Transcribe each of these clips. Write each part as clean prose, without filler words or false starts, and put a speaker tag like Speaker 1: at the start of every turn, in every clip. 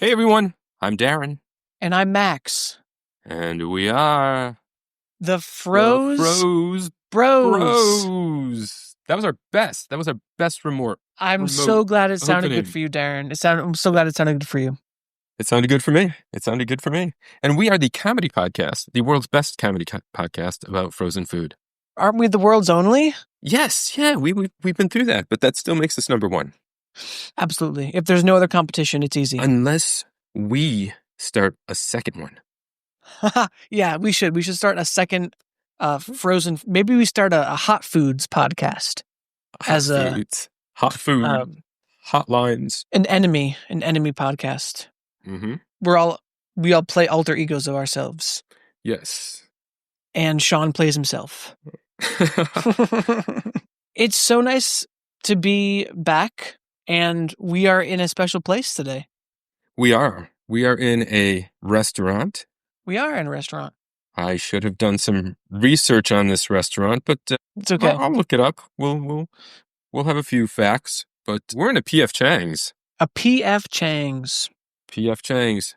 Speaker 1: Hey everyone, I'm Darren.
Speaker 2: And I'm Max.
Speaker 1: And we are...
Speaker 2: The Froze Bros.
Speaker 1: That was our best. That was our best remote.
Speaker 2: I'm so glad it sounded
Speaker 1: opening.
Speaker 2: good for you, Darren. I'm so glad it sounded good for you.
Speaker 1: It sounded good for me. And we are the comedy podcast, the world's best comedy podcast about frozen food.
Speaker 2: Aren't we the world's only?
Speaker 1: Yes, yeah, we've been through that, but that still makes us number one.
Speaker 2: Absolutely. If there's no other competition, it's easy.
Speaker 1: Unless we start a second one.
Speaker 2: Yeah, we should. We should start a second frozen. Maybe we start a hot foods podcast.
Speaker 1: Hot food, hotlines.
Speaker 2: An enemy podcast.
Speaker 1: Mm-hmm.
Speaker 2: We all play alter egos of ourselves.
Speaker 1: Yes.
Speaker 2: And Sean plays himself. It's so nice to be back. And we are in a special place today.
Speaker 1: We are. We are in a restaurant.
Speaker 2: We are in a restaurant.
Speaker 1: I should have done some research on this restaurant, but
Speaker 2: it's okay.
Speaker 1: I'll look it up. We'll have a few facts, but we're in a P.F. Chang's.
Speaker 2: A P.F. Chang's.
Speaker 1: P.F. Chang's.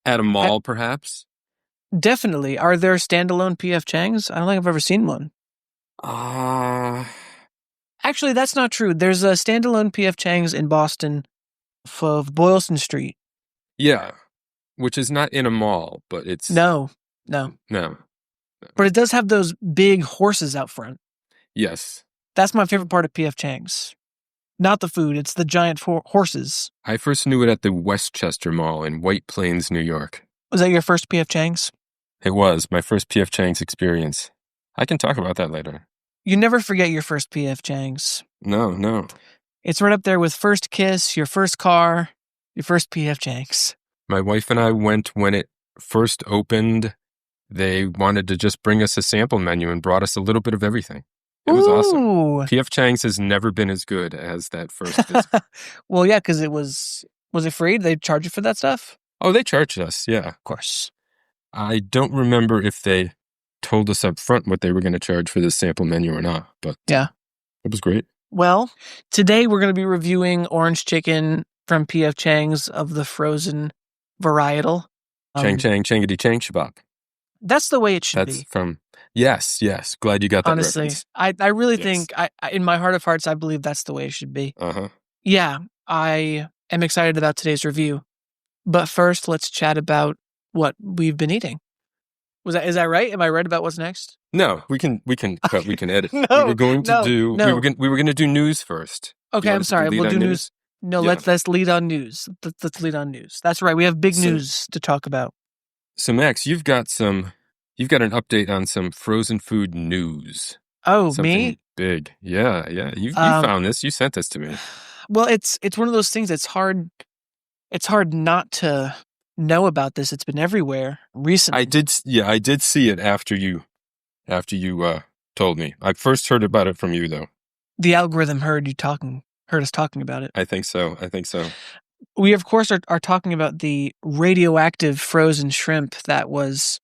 Speaker 1: At a mall, perhaps?
Speaker 2: Definitely. Are there standalone P.F. Chang's? I don't think I've ever seen one. Actually, that's not true. There's a standalone P.F. Chang's in Boston of Boylston Street.
Speaker 1: Yeah, which is not in a mall, but it's...
Speaker 2: No. But it does have those big horses out front.
Speaker 1: Yes.
Speaker 2: That's my favorite part of P.F. Chang's. Not the food, it's the giant horses.
Speaker 1: I first knew it at the Westchester Mall in White Plains, New York.
Speaker 2: Was that your first P.F. Chang's?
Speaker 1: It was my first P.F. Chang's experience. I can talk about that later.
Speaker 2: You never forget your first P.F. Chang's.
Speaker 1: No.
Speaker 2: It's right up there with first kiss, your first car, your first P.F. Chang's.
Speaker 1: My wife and I went when it first opened. They wanted to just bring us a sample menu and brought us a little bit of everything. It was awesome. P.F. Chang's has never been as good as that first visit.
Speaker 2: Well, yeah, because it was it free? They charge you for that stuff?
Speaker 1: Oh, they charged us, yeah.
Speaker 2: Of course.
Speaker 1: I don't remember if they told us up front what they were going to charge for this sample menu or not, but
Speaker 2: yeah,
Speaker 1: it was great.
Speaker 2: Well, today we're going to be reviewing orange chicken from P.F. Chang's of the frozen varietal.
Speaker 1: Changity, Chang Shabak.
Speaker 2: That's the way it should be.
Speaker 1: That's from, yes. Glad you got that
Speaker 2: Honestly,
Speaker 1: reference.
Speaker 2: I really think, in my heart of hearts, I believe that's the way it should be.
Speaker 1: Uh-huh.
Speaker 2: Yeah, I am excited about today's review. But first, let's chat about what we've been eating. Is that right? Am I right about what's next?
Speaker 1: No, we can cut, we can edit.
Speaker 2: No,
Speaker 1: we were going to do news first.
Speaker 2: Okay, I'm sorry. We'll do news. No, yeah. Let's lead on news. Let's lead on news. That's right. We have big news to talk about.
Speaker 1: So Max, you've got an update on some frozen food news.
Speaker 2: Oh,
Speaker 1: something
Speaker 2: me?
Speaker 1: Big. Yeah. You found this. You sent this to me.
Speaker 2: Well, it's one of those things that's hard. It's hard not to know about this. It's been everywhere recently.
Speaker 1: I did see it after you told me. I first heard about it from you though.
Speaker 2: The algorithm heard us talking about it.
Speaker 1: I think so.
Speaker 2: We of course are talking about the radioactive frozen shrimp that was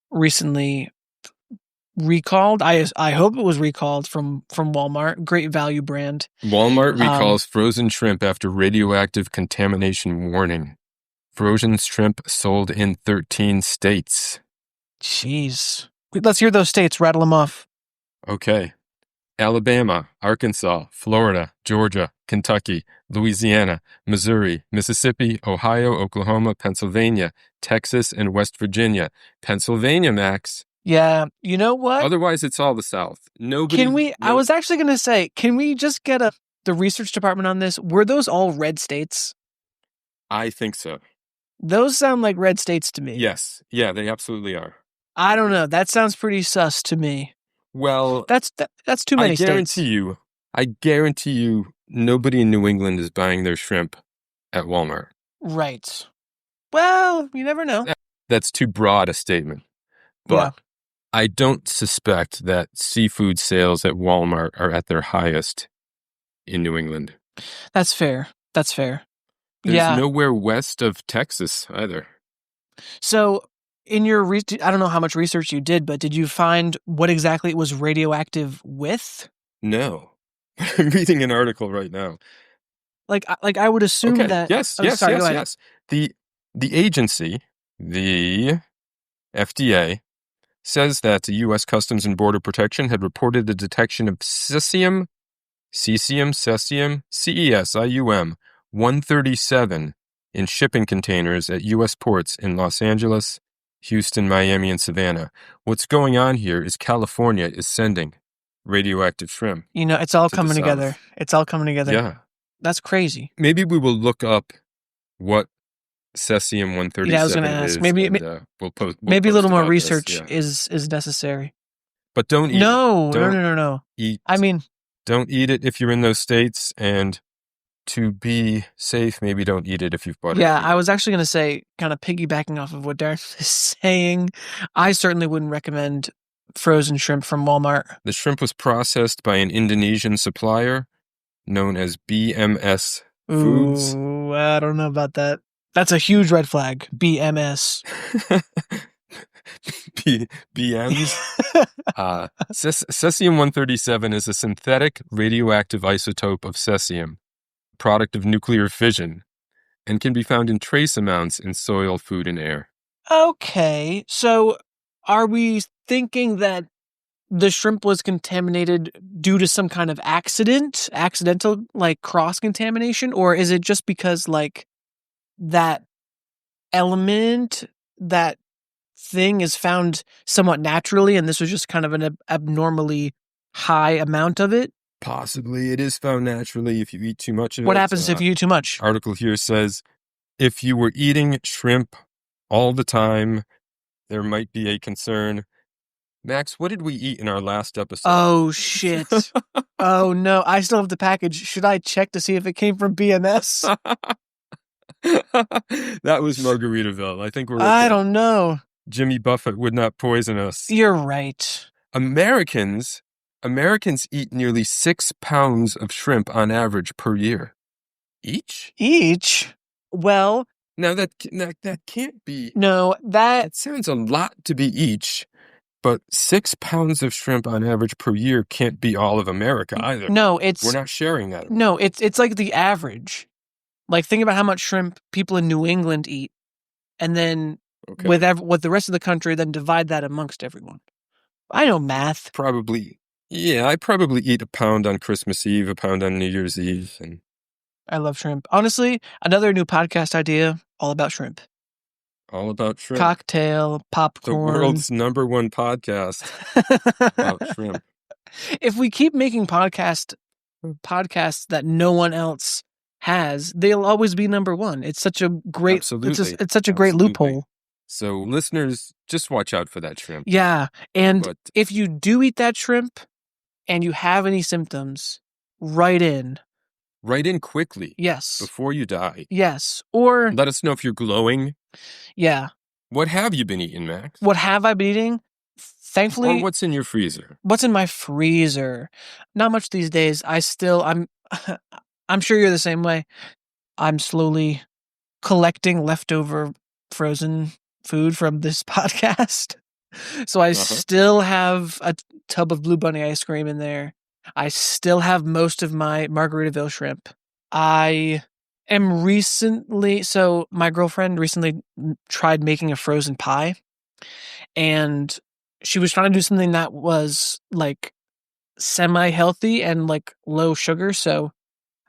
Speaker 2: recently recalled. I hope it was recalled from Walmart. Great value brand.
Speaker 1: Walmart recalls frozen shrimp after radioactive contamination warning. Frozen shrimp sold in 13 states.
Speaker 2: Jeez. Let's hear those states. Rattle them off.
Speaker 1: Okay. Alabama, Arkansas, Florida, Georgia, Kentucky, Louisiana, Missouri, Mississippi, Ohio, Oklahoma, Pennsylvania, Texas, and West Virginia. Pennsylvania, Max.
Speaker 2: Yeah, you know what?
Speaker 1: Otherwise, it's all the South.
Speaker 2: I was actually going to say, can we just get the research department on this? Were those all red states?
Speaker 1: I think so.
Speaker 2: Those sound like red states to me.
Speaker 1: Yes. Yeah, they absolutely are.
Speaker 2: I don't know. That sounds pretty sus to me.
Speaker 1: Well,
Speaker 2: that's too many states.
Speaker 1: I guarantee you nobody in New England is buying their shrimp at Walmart.
Speaker 2: Right. Well, you never know.
Speaker 1: That's too broad a statement. But yeah. I don't suspect that seafood sales at Walmart are at their highest in New England.
Speaker 2: That's fair.
Speaker 1: There's nowhere west of Texas either.
Speaker 2: So in your I don't know how much research you did, but did you find what exactly it was radioactive with?
Speaker 1: No. I'm reading an article right now.
Speaker 2: Like I would assume that...
Speaker 1: Yes. The The agency, the FDA, says that the U.S. Customs and Border Protection had reported the detection of cesium 137 in shipping containers at U.S. ports in Los Angeles, Houston, Miami, and Savannah. What's going on here is California is sending radioactive shrimp.
Speaker 2: It's all coming together. It's all coming together.
Speaker 1: Yeah.
Speaker 2: That's crazy.
Speaker 1: Maybe we will look up what cesium 137
Speaker 2: I was going to ask. Maybe
Speaker 1: we'll post
Speaker 2: a little more research
Speaker 1: this.
Speaker 2: is necessary.
Speaker 1: But don't eat
Speaker 2: No.
Speaker 1: Eat.
Speaker 2: I mean,
Speaker 1: don't eat it if you're in those states, and to be safe, maybe don't eat it if you've bought it.
Speaker 2: Yeah, I was actually going to say, kind of piggybacking off of what Darren is saying, I certainly wouldn't recommend frozen shrimp from Walmart.
Speaker 1: The shrimp was processed by an Indonesian supplier known as BMS Foods.
Speaker 2: Ooh, I don't know about that. That's a huge red flag. BMS.
Speaker 1: BMs. Cesium-137 is a synthetic radioactive isotope of cesium, product of nuclear fission, and can be found in trace amounts in soil, food, and air.
Speaker 2: Okay, so are we thinking that the shrimp was contaminated due to some kind of accidental, like, cross-contamination? Or is it just because, like, that element, that thing is found somewhat naturally, and this was just kind of an abnormally high amount of it?
Speaker 1: Possibly. It is found naturally if you eat too much of it.
Speaker 2: What happens if you eat too much?
Speaker 1: Article here says, if you were eating shrimp all the time, there might be a concern. Max, what did we eat in our last episode?
Speaker 2: Oh, shit. Oh, no. I still have the package. Should I check to see if it came from BMS?
Speaker 1: That was Margaritaville. I think we're okay.
Speaker 2: I don't know.
Speaker 1: Jimmy Buffett would not poison us.
Speaker 2: You're right.
Speaker 1: Americans eat nearly 6 pounds of shrimp on average per year. Each?
Speaker 2: Well...
Speaker 1: Now, that can't be...
Speaker 2: No, that
Speaker 1: sounds a lot to be each. But 6 pounds of shrimp on average per year can't be all of America either.
Speaker 2: No,
Speaker 1: we're not sharing that.
Speaker 2: No, it's like the average. Like, think about how much shrimp people in New England eat, and then with the rest of the country, then divide that amongst everyone. I know math.
Speaker 1: Probably, yeah. I probably eat a pound on Christmas Eve, a pound on New Year's Eve, and
Speaker 2: I love shrimp. Honestly, another new podcast idea, all about shrimp.
Speaker 1: All about shrimp.
Speaker 2: Cocktail, popcorn.
Speaker 1: The world's #1 podcast about shrimp.
Speaker 2: If we keep making podcasts that no one else has, they'll always be #1. It's such a great, it's such a great loophole.
Speaker 1: So listeners, just watch out for that shrimp.
Speaker 2: Yeah. And if you do eat that shrimp and you have any symptoms, write in.
Speaker 1: Write in quickly.
Speaker 2: Yes.
Speaker 1: Before you die.
Speaker 2: Yes. Or
Speaker 1: let us know if you're glowing.
Speaker 2: Yeah.
Speaker 1: What have you been eating, Max?
Speaker 2: What have I been eating? Thankfully.
Speaker 1: Or what's in your freezer?
Speaker 2: What's in my freezer? Not much these days. I'm sure you're the same way. I'm slowly collecting leftover frozen food from this podcast. So I still have a tub of Blue Bunny ice cream in there. I still have most of my Margaritaville shrimp. So my girlfriend recently tried making a frozen pie, and she was trying to do something that was like semi-healthy and like low sugar. So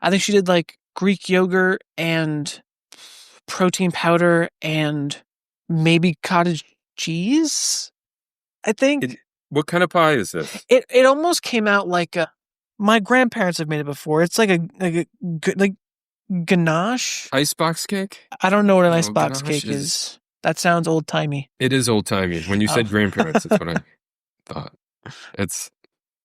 Speaker 2: I think she did like Greek yogurt and protein powder and maybe cottage cheese, I think.
Speaker 1: What kind of pie is this?
Speaker 2: It almost came out like my grandparents have made it before. It's like a ganache?
Speaker 1: Icebox cake?
Speaker 2: I don't know what an icebox cake is. That sounds old-timey.
Speaker 1: It is old-timey. When you said grandparents, that's what I thought. It's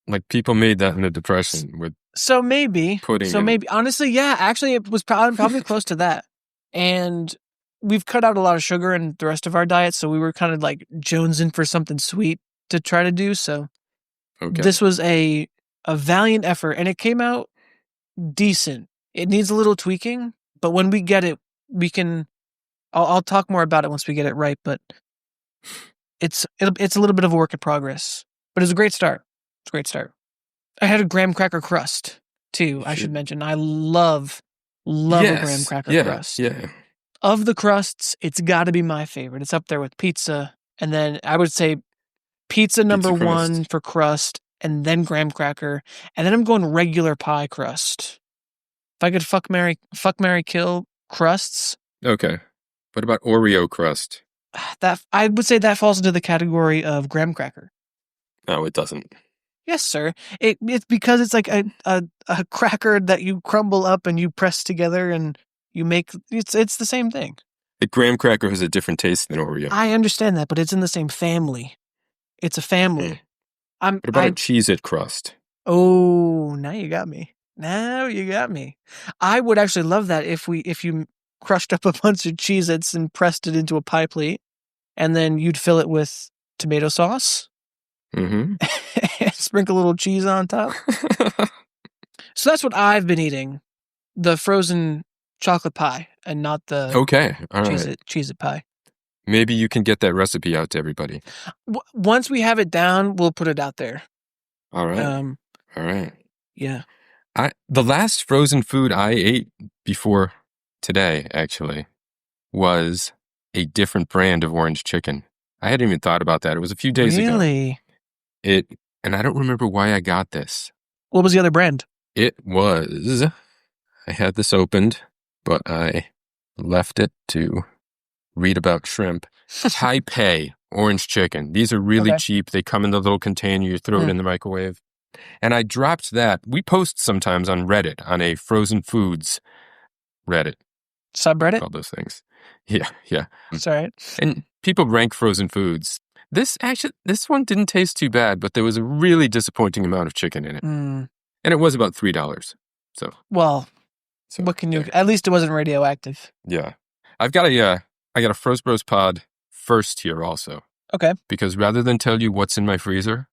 Speaker 1: like people made that in the Depression with pudding.
Speaker 2: So maybe. Honestly, yeah. Actually, it was probably close to that. And we've cut out a lot of sugar in the rest of our diet, so we were kind of like jonesing for something sweet to try to do. So this was a valiant effort, and it came out decent. It needs a little tweaking, but when we get it, we can. I'll talk more about it once we get it right. But it's a little bit of a work in progress. But it's a great start. It's a great start. I had a graham cracker crust too. I should mention. I love a graham cracker crust.
Speaker 1: Yeah.
Speaker 2: Of the crusts, it's got to be my favorite. It's up there with pizza. And then I would say pizza number one for crust, and then graham cracker. And then I'm going regular pie crust. If I could fuck, marry, kill crusts.
Speaker 1: Okay. What about Oreo crust?
Speaker 2: That I would say that falls into the category of graham cracker.
Speaker 1: No, it doesn't.
Speaker 2: Yes, sir. It's because it's like a cracker that you crumble up and you press together and you make it's the same thing.
Speaker 1: The graham cracker has a different taste than Oreo.
Speaker 2: I understand that, but it's in the same family. It's a family.
Speaker 1: What about a Cheez-It crust?
Speaker 2: Oh, now you got me. I would actually love that if you crushed up a bunch of Cheez-Its and pressed it into a pie plate, and then you'd fill it with tomato sauce.
Speaker 1: Mm-hmm.
Speaker 2: Sprinkle a little cheese on top. So that's what I've been eating. The frozen chocolate pie and not the Cheez-It pie.
Speaker 1: Maybe you can get that recipe out to everybody.
Speaker 2: Once we have it down, we'll put it out there.
Speaker 1: All right. All right.
Speaker 2: Yeah.
Speaker 1: The last frozen food I ate before today, actually, was a different brand of orange chicken. I hadn't even thought about that. It was a few days ago.
Speaker 2: Really?
Speaker 1: And I don't remember why I got this.
Speaker 2: What was the other brand?
Speaker 1: It was, I had this opened, but I left it to read about shrimp. Taipei orange chicken. These are really cheap. They come in the little container. You throw it in the microwave. And I dropped that. We post sometimes on Reddit, on a frozen foods Reddit.
Speaker 2: Subreddit?
Speaker 1: All those things. Yeah.
Speaker 2: That's all right.
Speaker 1: And people rank frozen foods. This one didn't taste too bad, but there was a really disappointing amount of chicken in it. And it was about $3. So.
Speaker 2: Well, what can you... At least it wasn't radioactive.
Speaker 1: Yeah. I got a Froze Bros pod first here also.
Speaker 2: Okay.
Speaker 1: Because rather than tell you what's in my freezer,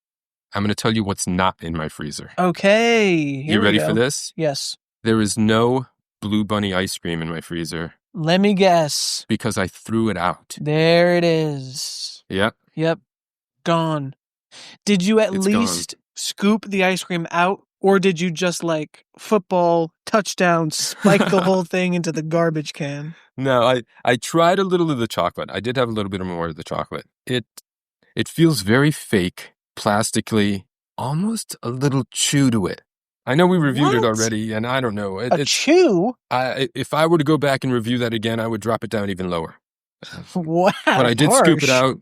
Speaker 1: I'm going to tell you what's not in my freezer.
Speaker 2: Okay.
Speaker 1: You ready for this?
Speaker 2: Yes.
Speaker 1: There is no Blue Bunny ice cream in my freezer.
Speaker 2: Let me guess.
Speaker 1: Because I threw it out.
Speaker 2: There it is.
Speaker 1: Yep.
Speaker 2: Gone. Did you at least scoop the ice cream out, or did you just like football touchdown spike the whole thing into the garbage can?
Speaker 1: No, I tried a little of the chocolate. I did have a little bit more of the chocolate. It feels very fake, plastically, almost a little chew to it. I know we reviewed it already, and I don't know. It's
Speaker 2: chew?
Speaker 1: If I were to go back and review that again, I would drop it down even lower.
Speaker 2: Wow.
Speaker 1: But I did scoop it out.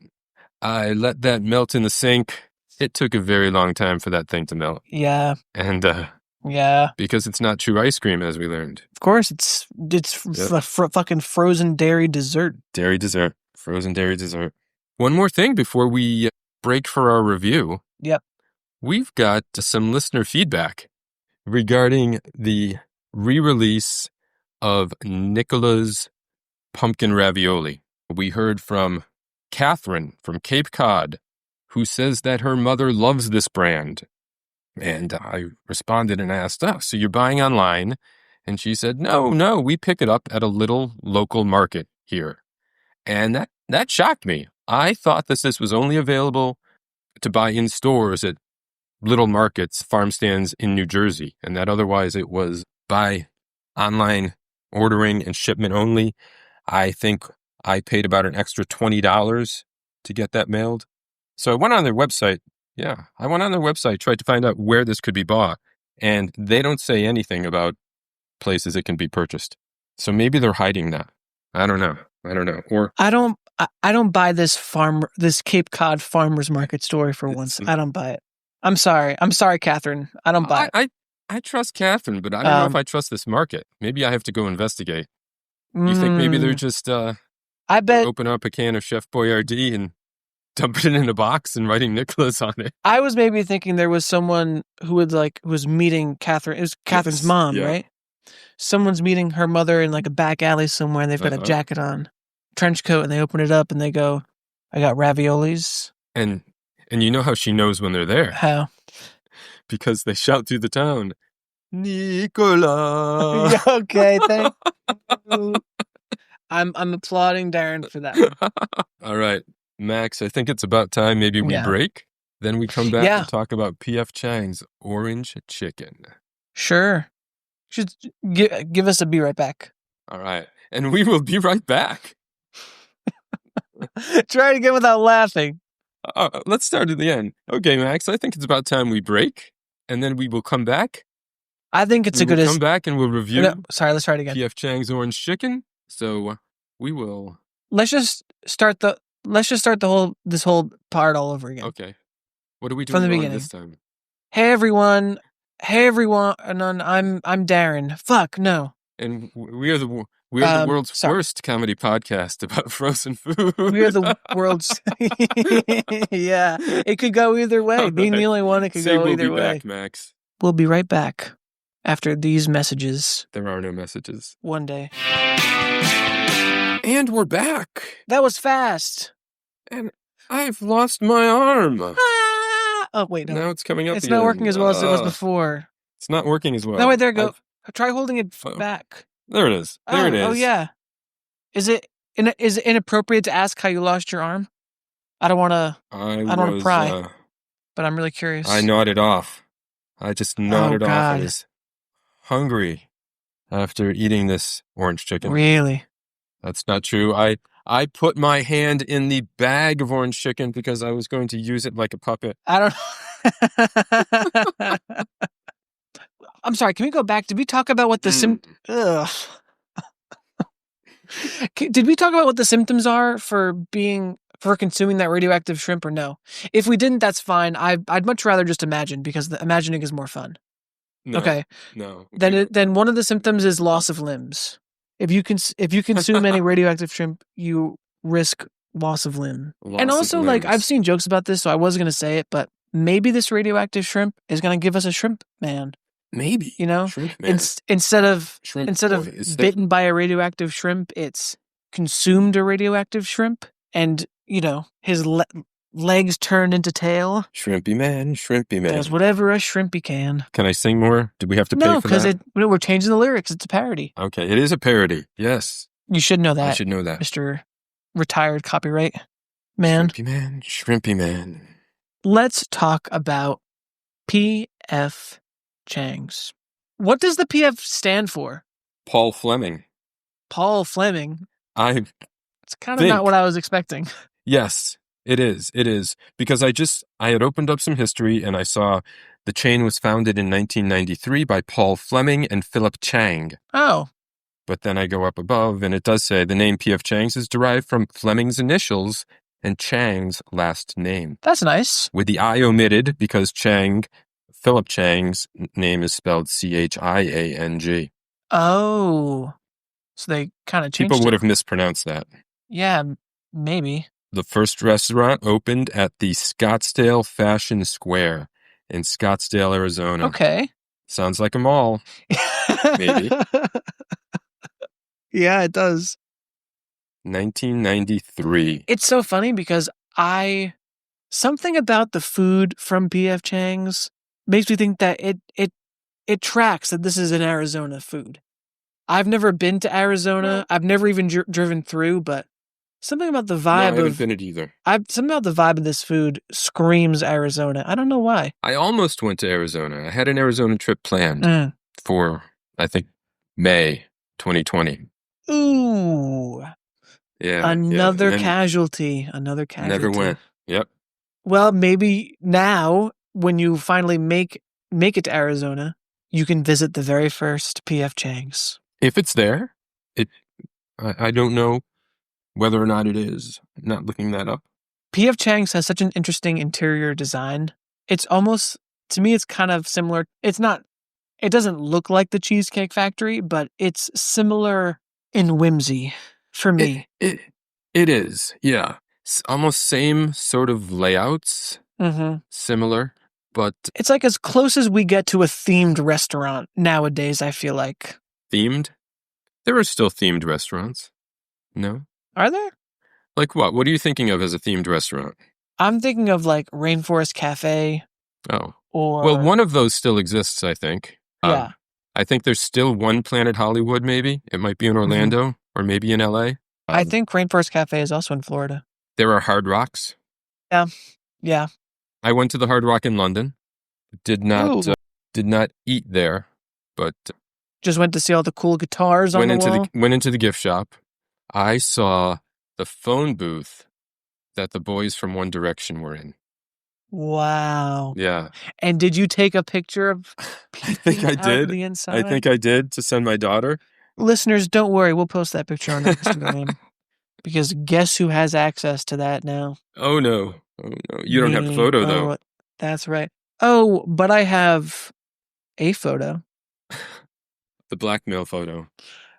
Speaker 1: I let that melt in the sink. It took a very long time for that thing to melt.
Speaker 2: Yeah.
Speaker 1: And
Speaker 2: yeah,
Speaker 1: because it's not true ice cream, as we learned.
Speaker 2: Of course, it's fucking frozen dairy dessert.
Speaker 1: Frozen dairy dessert. One more thing before we break for our review.
Speaker 2: Yep.
Speaker 1: We've got some listener feedback regarding the re-release of Nicola's pumpkin ravioli. We heard from Catherine from Cape Cod, who says that her mother loves this brand. And I responded and asked, so you're buying online? And she said, no, we pick it up at a little local market here. And that shocked me. I thought that this was only available to buy in stores at little markets, farm stands in New Jersey, and that otherwise it was by online ordering and shipment only. I think I paid about an extra $20 to get that mailed. So I went on their website. Yeah, I went on their website, tried to find out where this could be bought, and they don't say anything about places it can be purchased. So maybe they're hiding that. I don't know. Or
Speaker 2: I don't buy this Cape Cod farmers market story for once. I don't buy it. I'm sorry, Catherine. I don't buy it.
Speaker 1: I trust Catherine, but I don't know if I trust this market. Maybe I have to go investigate. You think maybe they're just
Speaker 2: I bet
Speaker 1: open up a can of Chef Boyardee and dumping it in a box and writing Nicola's on it.
Speaker 2: I was maybe thinking there was someone who was meeting Catherine. It was Catherine's mom, right? Someone's meeting her mother in like a back alley somewhere, and they've got a jacket on, trench coat, and they open it up and they go, "I got raviolis." And
Speaker 1: you know how she knows when they're there?
Speaker 2: How?
Speaker 1: Because they shout through the town, Nicola.
Speaker 2: Okay, thank you. I'm applauding Darren for that.
Speaker 1: All right, Max, I think it's about time maybe we break. Then we come back and talk about P.F. Chang's orange chicken.
Speaker 2: Sure. Should give us a be right back.
Speaker 1: All right. and we will be right back.
Speaker 2: Try it again without laughing.
Speaker 1: Let's start at the end. Okay, Max, I think it's about time we break, and then we will come back.
Speaker 2: I think it's
Speaker 1: We'll come back and we'll review.
Speaker 2: No, sorry, let's try it again.
Speaker 1: P.F. Chang's orange chicken. So we will.
Speaker 2: Let's just start this whole part all over again.
Speaker 1: Okay. What are we doing
Speaker 2: from the beginning
Speaker 1: this time?
Speaker 2: Hey everyone, and I'm Darren. Fuck no.
Speaker 1: And we are the world's worst comedy podcast about frozen food.
Speaker 2: We are the world's. Yeah, it could go either way. Being the only one, it could go either way.
Speaker 1: We'll be back, Max.
Speaker 2: We'll be right back after these messages.
Speaker 1: There are no messages.
Speaker 2: One day.
Speaker 1: And we're back.
Speaker 2: That was fast.
Speaker 1: And I've lost my arm.
Speaker 2: Oh wait, no.
Speaker 1: Now it's coming up.
Speaker 2: It's not working as well as it was before.
Speaker 1: It's not working as well.
Speaker 2: No, wait, there you go. Try holding it back.
Speaker 1: There it is. There it is.
Speaker 2: Oh yeah. Is it inappropriate to ask how you lost your arm? I don't want to pry. But I'm really curious.
Speaker 1: I nodded off. I just nodded off. I was hungry after eating this orange chicken.
Speaker 2: Really? That's
Speaker 1: not true. I put my hand in the bag of orange chicken because I was going to use it like a puppet.
Speaker 2: I don't. I'm sorry. Can we go back? Did we talk about what the Did we talk about what the symptoms are for consuming that radioactive shrimp or no? If we didn't, that's fine. I'd much rather just imagine because the imagining is more fun.
Speaker 1: No,
Speaker 2: okay.
Speaker 1: No.
Speaker 2: Then one of the symptoms is loss of limbs. If you consume any radioactive shrimp, you risk loss of limb. And also, like, I've seen jokes about this, so I was going to say it, but maybe this radioactive shrimp is going to give us a shrimp man.
Speaker 1: Maybe.
Speaker 2: You know?
Speaker 1: Shrimp man.
Speaker 2: Instead of bitten by a radioactive shrimp, it's consumed a radioactive shrimp, and, you know, his legs turn into tail.
Speaker 1: Shrimpy man.
Speaker 2: Does whatever a shrimpy can.
Speaker 1: Can I sing more? Do we have to pay for that?
Speaker 2: No, because we're changing the lyrics. It's a parody.
Speaker 1: Okay, it is a parody. Yes.
Speaker 2: You should know that.
Speaker 1: I should know that.
Speaker 2: Mr. Retired Copyright Man.
Speaker 1: Shrimpy man.
Speaker 2: Let's talk about P.F. Chang's. What does the P.F. stand for?
Speaker 1: Paul Fleming.
Speaker 2: Paul Fleming? It's kind of not what I was expecting.
Speaker 1: Yes. It is. Because I had opened up some history and I saw the chain was founded in 1993 by Paul Fleming and Philip Chang.
Speaker 2: Oh.
Speaker 1: But then I go up above and it does say the name P.F. Chang's is derived from Fleming's initials and Chang's last name.
Speaker 2: That's nice.
Speaker 1: With the I omitted because Philip Chang's name is spelled Chiang.
Speaker 2: Oh. So they kind of changed
Speaker 1: People would have mispronounced that.
Speaker 2: Yeah, maybe.
Speaker 1: The first restaurant opened at the Scottsdale Fashion Square in Scottsdale, Arizona.
Speaker 2: Okay.
Speaker 1: Sounds like a mall. Maybe.
Speaker 2: Yeah, it does.
Speaker 1: 1993.
Speaker 2: It's so funny because something about the food from P.F. Chang's makes me think that it tracks that this is an Arizona food. I've never been to Arizona. I've never even driven through, but something about the vibe
Speaker 1: I haven't been it either.
Speaker 2: Something about the vibe of this food screams Arizona. I don't know why.
Speaker 1: I almost went to Arizona. I had an Arizona trip planned for, I think, May 2020.
Speaker 2: Ooh.
Speaker 1: Yeah.
Speaker 2: Another casualty.
Speaker 1: Never went. Yep.
Speaker 2: Well, maybe now, when you finally make it to Arizona, you can visit the very first P.F. Chang's.
Speaker 1: If it's there, I don't know whether or not it is. I'm not looking that up.
Speaker 2: P.F. Chang's has such an interesting interior design. It's almost, to me, it's kind of similar. It doesn't look like the Cheesecake Factory, but it's similar in whimsy for me.
Speaker 1: It is, yeah. It's almost same sort of layouts, similar, but...
Speaker 2: It's like as close as we get to a themed restaurant nowadays, I feel like.
Speaker 1: Themed? There are still themed restaurants. No?
Speaker 2: Are there?
Speaker 1: Like what? What are you thinking of as a themed restaurant?
Speaker 2: I'm thinking of like Rainforest Cafe.
Speaker 1: Oh.
Speaker 2: Well,
Speaker 1: one of those still exists, I think.
Speaker 2: Yeah.
Speaker 1: I think there's still one Planet Hollywood, maybe. It might be in Orlando or maybe in LA.
Speaker 2: I think Rainforest Cafe is also in Florida.
Speaker 1: There are Hard Rocks.
Speaker 2: Yeah.
Speaker 1: I went to the Hard Rock in London. Did not eat there, but...
Speaker 2: Just went to see all the cool guitars on the wall?
Speaker 1: Went into the gift shop. I saw the phone booth that the boys from One Direction were in.
Speaker 2: Wow.
Speaker 1: Yeah.
Speaker 2: And did you take a picture of peeking out the inside?
Speaker 1: I think I did to send my daughter.
Speaker 2: Listeners, don't worry. We'll post that picture on Instagram. Because guess who has access to that now?
Speaker 1: Oh, no. Oh, no. You don't have the photo, though.
Speaker 2: That's right. Oh, but I have a photo.
Speaker 1: The blackmail photo.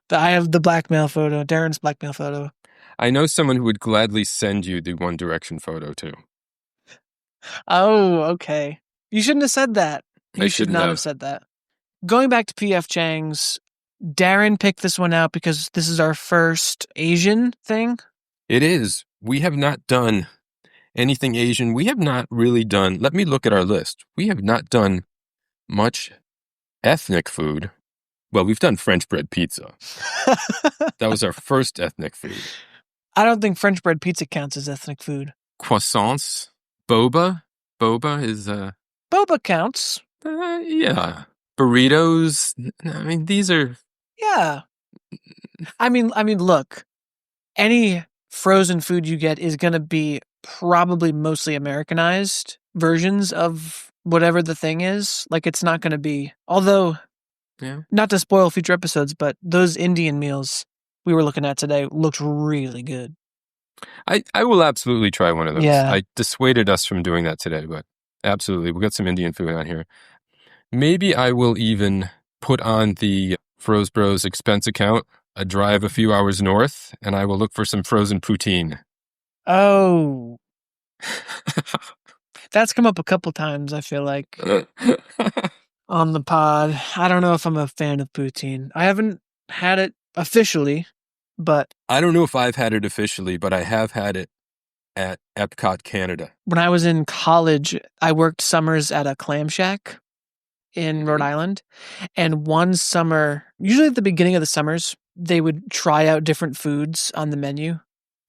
Speaker 2: I have the blackmail photo, Darren's blackmail photo.
Speaker 1: I know someone who would gladly send you the One Direction photo, too.
Speaker 2: Oh, okay. You shouldn't have said that. You should not have said that. Going back to P.F. Chang's, Darren picked this one out because this is our first Asian thing.
Speaker 1: It is. We have not done anything Asian. We have not really done, let me look at our list. We have not done much ethnic food. Well, we've done French bread pizza. That was our first ethnic food.
Speaker 2: I don't think French bread pizza counts as ethnic food.
Speaker 1: Croissants. Boba. Boba is...
Speaker 2: Boba counts.
Speaker 1: Yeah. Burritos. I mean, these are...
Speaker 2: Yeah. I mean, look. Any frozen food you get is going to be probably mostly Americanized versions of whatever the thing is. Like, it's not going to be... Although...
Speaker 1: Yeah.
Speaker 2: Not to spoil future episodes, but those Indian meals we were looking at today looked really good.
Speaker 1: I will absolutely try one of those.
Speaker 2: Yeah.
Speaker 1: I dissuaded us from doing that today, but absolutely. We'll get some Indian food on here. Maybe I will even put on the Froze Bros expense account a drive a few hours north, and I will look for some frozen poutine.
Speaker 2: Oh. That's come up a couple times, I feel like. On the pod. I don't know if I'm a fan of poutine. I haven't had it officially, but...
Speaker 1: I don't know if I've had it officially, but I have had it at Epcot, Canada.
Speaker 2: When I was in college, I worked summers at a clam shack in Rhode Island. And one summer, usually at the beginning of the summers, they would try out different foods on the menu.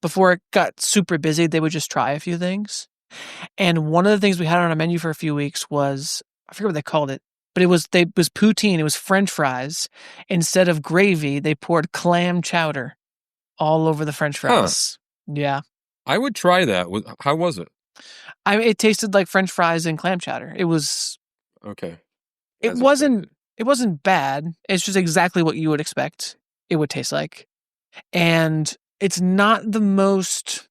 Speaker 2: Before it got super busy, they would just try a few things. And one of the things we had on our menu for a few weeks was, I forget what they called it, but it was poutine. It was French fries. Instead of gravy, they poured clam chowder all over the French fries. Huh. Yeah.
Speaker 1: I would try that. How was it?
Speaker 2: It tasted like French fries and clam chowder. It was...
Speaker 1: Okay.
Speaker 2: It wasn't bad. It's just exactly what you would expect it would taste like. And it's not the most...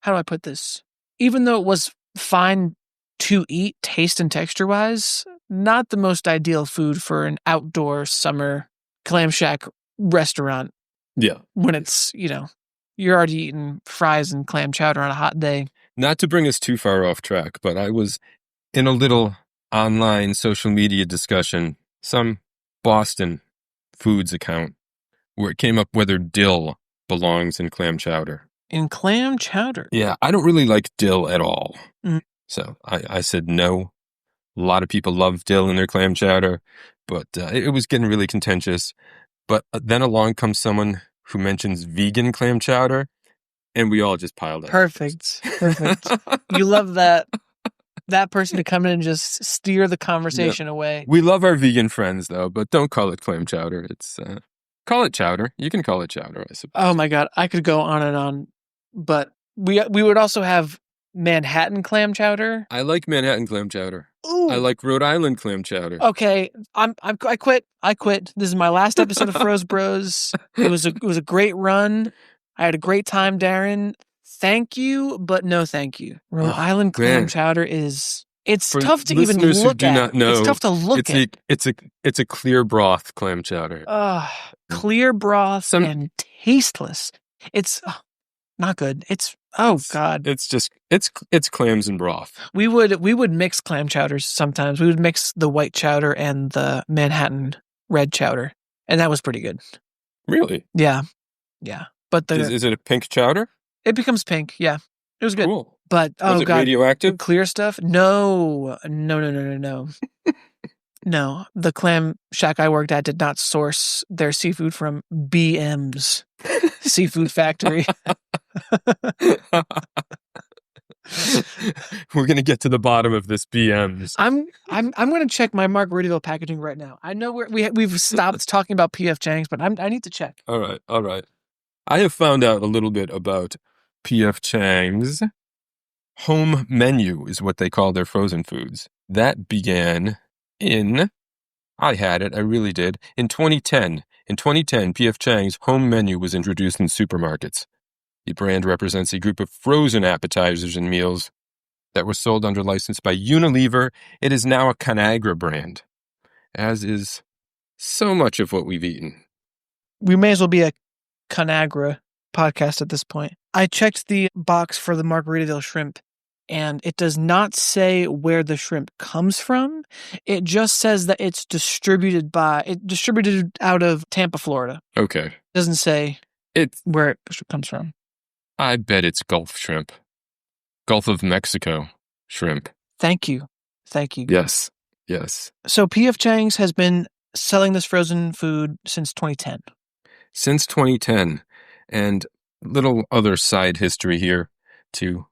Speaker 2: How do I put this? Even though it was fine to eat, taste and texture-wise, not the most ideal food for an outdoor summer clam shack restaurant.
Speaker 1: Yeah.
Speaker 2: When it's, you're already eating fries and clam chowder on a hot day.
Speaker 1: Not to bring us too far off track, but I was in a little online social media discussion, some Boston foods account, where it came up whether dill belongs in clam chowder.
Speaker 2: In clam chowder?
Speaker 1: Yeah, I don't really like dill at all. Mm. So I said no. A lot of people love dill in their clam chowder, but it was getting really contentious. But then along comes someone who mentions vegan clam chowder, and we all just piled up.
Speaker 2: Perfect. You love that person to come in and just steer the conversation away.
Speaker 1: We love our vegan friends, though, but don't call it clam chowder. It's call it chowder. You can call it chowder, I suppose.
Speaker 2: Oh, my God. I could go on and on. But we would also have Manhattan clam chowder.
Speaker 1: I like Manhattan clam chowder.
Speaker 2: Ooh.
Speaker 1: I like Rhode Island clam chowder.
Speaker 2: Okay, I quit. This is my last episode of Froze Bros. It was a great run. I had a great time, Darren. Thank you, but no thank you. Rhode Island clam chowder it's tough to even look at.
Speaker 1: Not know,
Speaker 2: it's tough to look at.
Speaker 1: It's a clear broth clam chowder.
Speaker 2: Clear broth and tasteless. It's not good. God.
Speaker 1: It's clams and broth.
Speaker 2: We would mix clam chowders sometimes. We would mix the white chowder and the Manhattan red chowder, and that was pretty good.
Speaker 1: Really?
Speaker 2: Yeah. But
Speaker 1: is it a pink chowder?
Speaker 2: It becomes pink. Yeah, it was good.
Speaker 1: Cool.
Speaker 2: But
Speaker 1: was it radioactive?
Speaker 2: Clear stuff? No. No, the clam shack I worked at did not source their seafood from BM's seafood factory.
Speaker 1: We're going to get to the bottom of this BMs.
Speaker 2: I'm going to check my Margaritaville packaging right now. I know we've stopped talking about P.F. Chang's, but I need to check.
Speaker 1: All right. I have found out a little bit about P.F. Chang's home menu is what they call their frozen foods. That began I had it, I really did, in 2010. In 2010, P.F. Chang's home menu was introduced in supermarkets. The brand represents a group of frozen appetizers and meals that were sold under license by Unilever. It is now a Conagra brand, as is so much of what we've eaten.
Speaker 2: We may as well be a Conagra podcast at this point. I checked the box for the Margaritaville shrimp, and it does not say where the shrimp comes from. It just says that it's distributed out of Tampa, Florida.
Speaker 1: Okay.
Speaker 2: It doesn't say where it comes from.
Speaker 1: I bet it's Gulf shrimp. Gulf of Mexico shrimp.
Speaker 2: Thank you.
Speaker 1: Yes.
Speaker 2: So P.F. Chang's has been selling this frozen food since 2010.
Speaker 1: Since 2010. And little other side history here to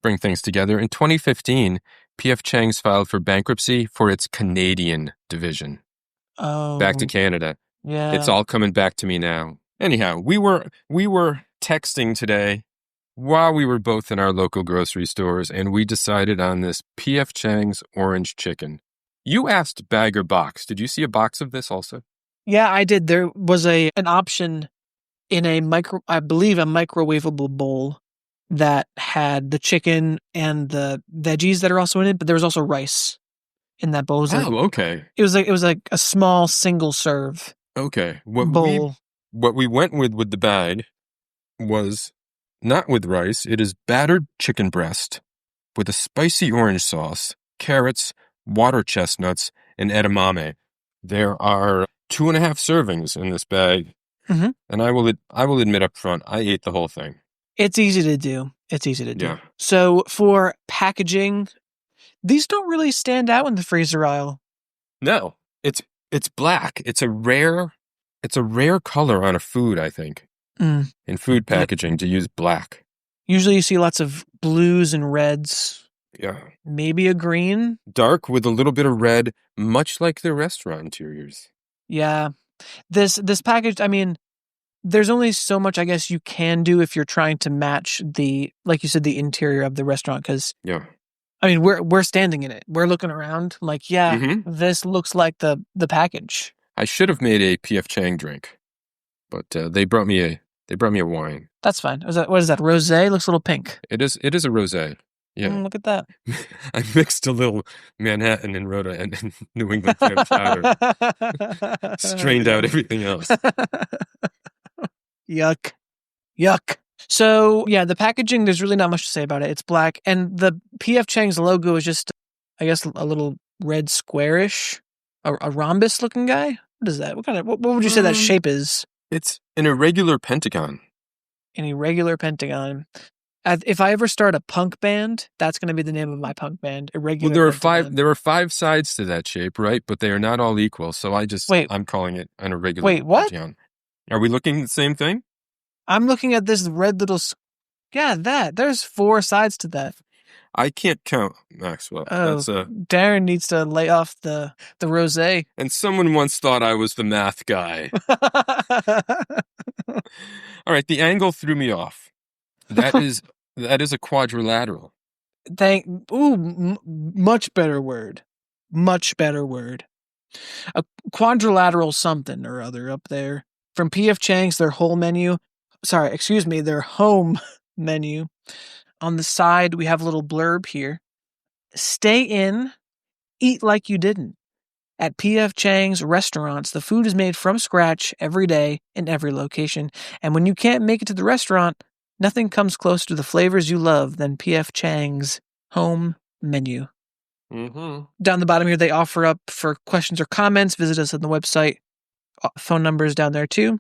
Speaker 1: bring things together. In 2015, P.F. Chang's filed for bankruptcy for its Canadian division.
Speaker 2: Oh.
Speaker 1: Back to Canada.
Speaker 2: Yeah.
Speaker 1: It's all coming back to me now. Anyhow, we were texting today while we were both in our local grocery stores, and we decided on this P.F. Chang's orange chicken. You asked bag or box. Did you see a box of this also?
Speaker 2: Yeah, I did. There was an option in a microwavable bowl that had the chicken and the veggies that are also in it, but there was also rice in that bowl.
Speaker 1: Okay.
Speaker 2: It was like a small single serve.
Speaker 1: Okay.
Speaker 2: Bowl.
Speaker 1: What we went with the bag was not with rice. It is battered chicken breast with a spicy orange sauce, carrots, water chestnuts, and edamame. There are 2.5 servings in this bag.
Speaker 2: Mm-hmm.
Speaker 1: And I will admit up front, I ate the whole thing.
Speaker 2: It's easy to do.
Speaker 1: Yeah.
Speaker 2: So for packaging, these don't really stand out in the freezer aisle.
Speaker 1: No, it's black. It's a rare color on a food, I think. In food packaging to use black.
Speaker 2: Usually you see lots of blues and reds.
Speaker 1: Yeah.
Speaker 2: Maybe a green.
Speaker 1: Dark with a little bit of red, much like their restaurant interiors.
Speaker 2: Yeah. This package, I mean, there's only so much, I guess, you can do if you're trying to match like you said, the interior of the restaurant. Because,
Speaker 1: yeah.
Speaker 2: I mean, we're standing in it. We're looking around like, This looks like the package.
Speaker 1: I should have made a P.F. Chang drink, but they brought me a wine. That's
Speaker 2: fine. What is that? Rosé? Looks a little pink.
Speaker 1: It is a rosé. Yeah.
Speaker 2: Look at that.
Speaker 1: I mixed a little Manhattan and Rhoda and New England clam chowder. Strained out everything else.
Speaker 2: Yuck. So, yeah, the packaging, there's really not much to say about it. It's black. And the P.F. Chang's logo is just, I guess, a little red squarish, a rhombus-looking guy. What is that? What would you say that shape is?
Speaker 1: It's an irregular pentagon.
Speaker 2: An irregular pentagon. If I ever start a punk band, that's going to be the name of my punk band. Irregular.
Speaker 1: Well, there are 5 sides to that shape, right? But they are not all equal. So I'm calling it an irregular.
Speaker 2: Wait, what?
Speaker 1: Pentagon. Are we looking at the same thing?
Speaker 2: I'm looking at this red little. Yeah, there's 4 sides to that.
Speaker 1: I can't count, Maxwell.
Speaker 2: Oh, Darren needs to lay off the rosé.
Speaker 1: And someone once thought I was the math guy. All right, the angle threw me off. That is a quadrilateral.
Speaker 2: Much better word. A quadrilateral something or other up there. From P.F. Chang's, their home menu. On the side, we have a little blurb here. Stay in, eat like you didn't. At P.F. Chang's restaurants, the food is made from scratch every day in every location. And when you can't make it to the restaurant, nothing comes close to the flavors you love than P.F. Chang's home menu.
Speaker 1: Mm-hmm.
Speaker 2: Down the bottom here, they offer up for questions or comments. Visit us on the website. Phone numbers down there too.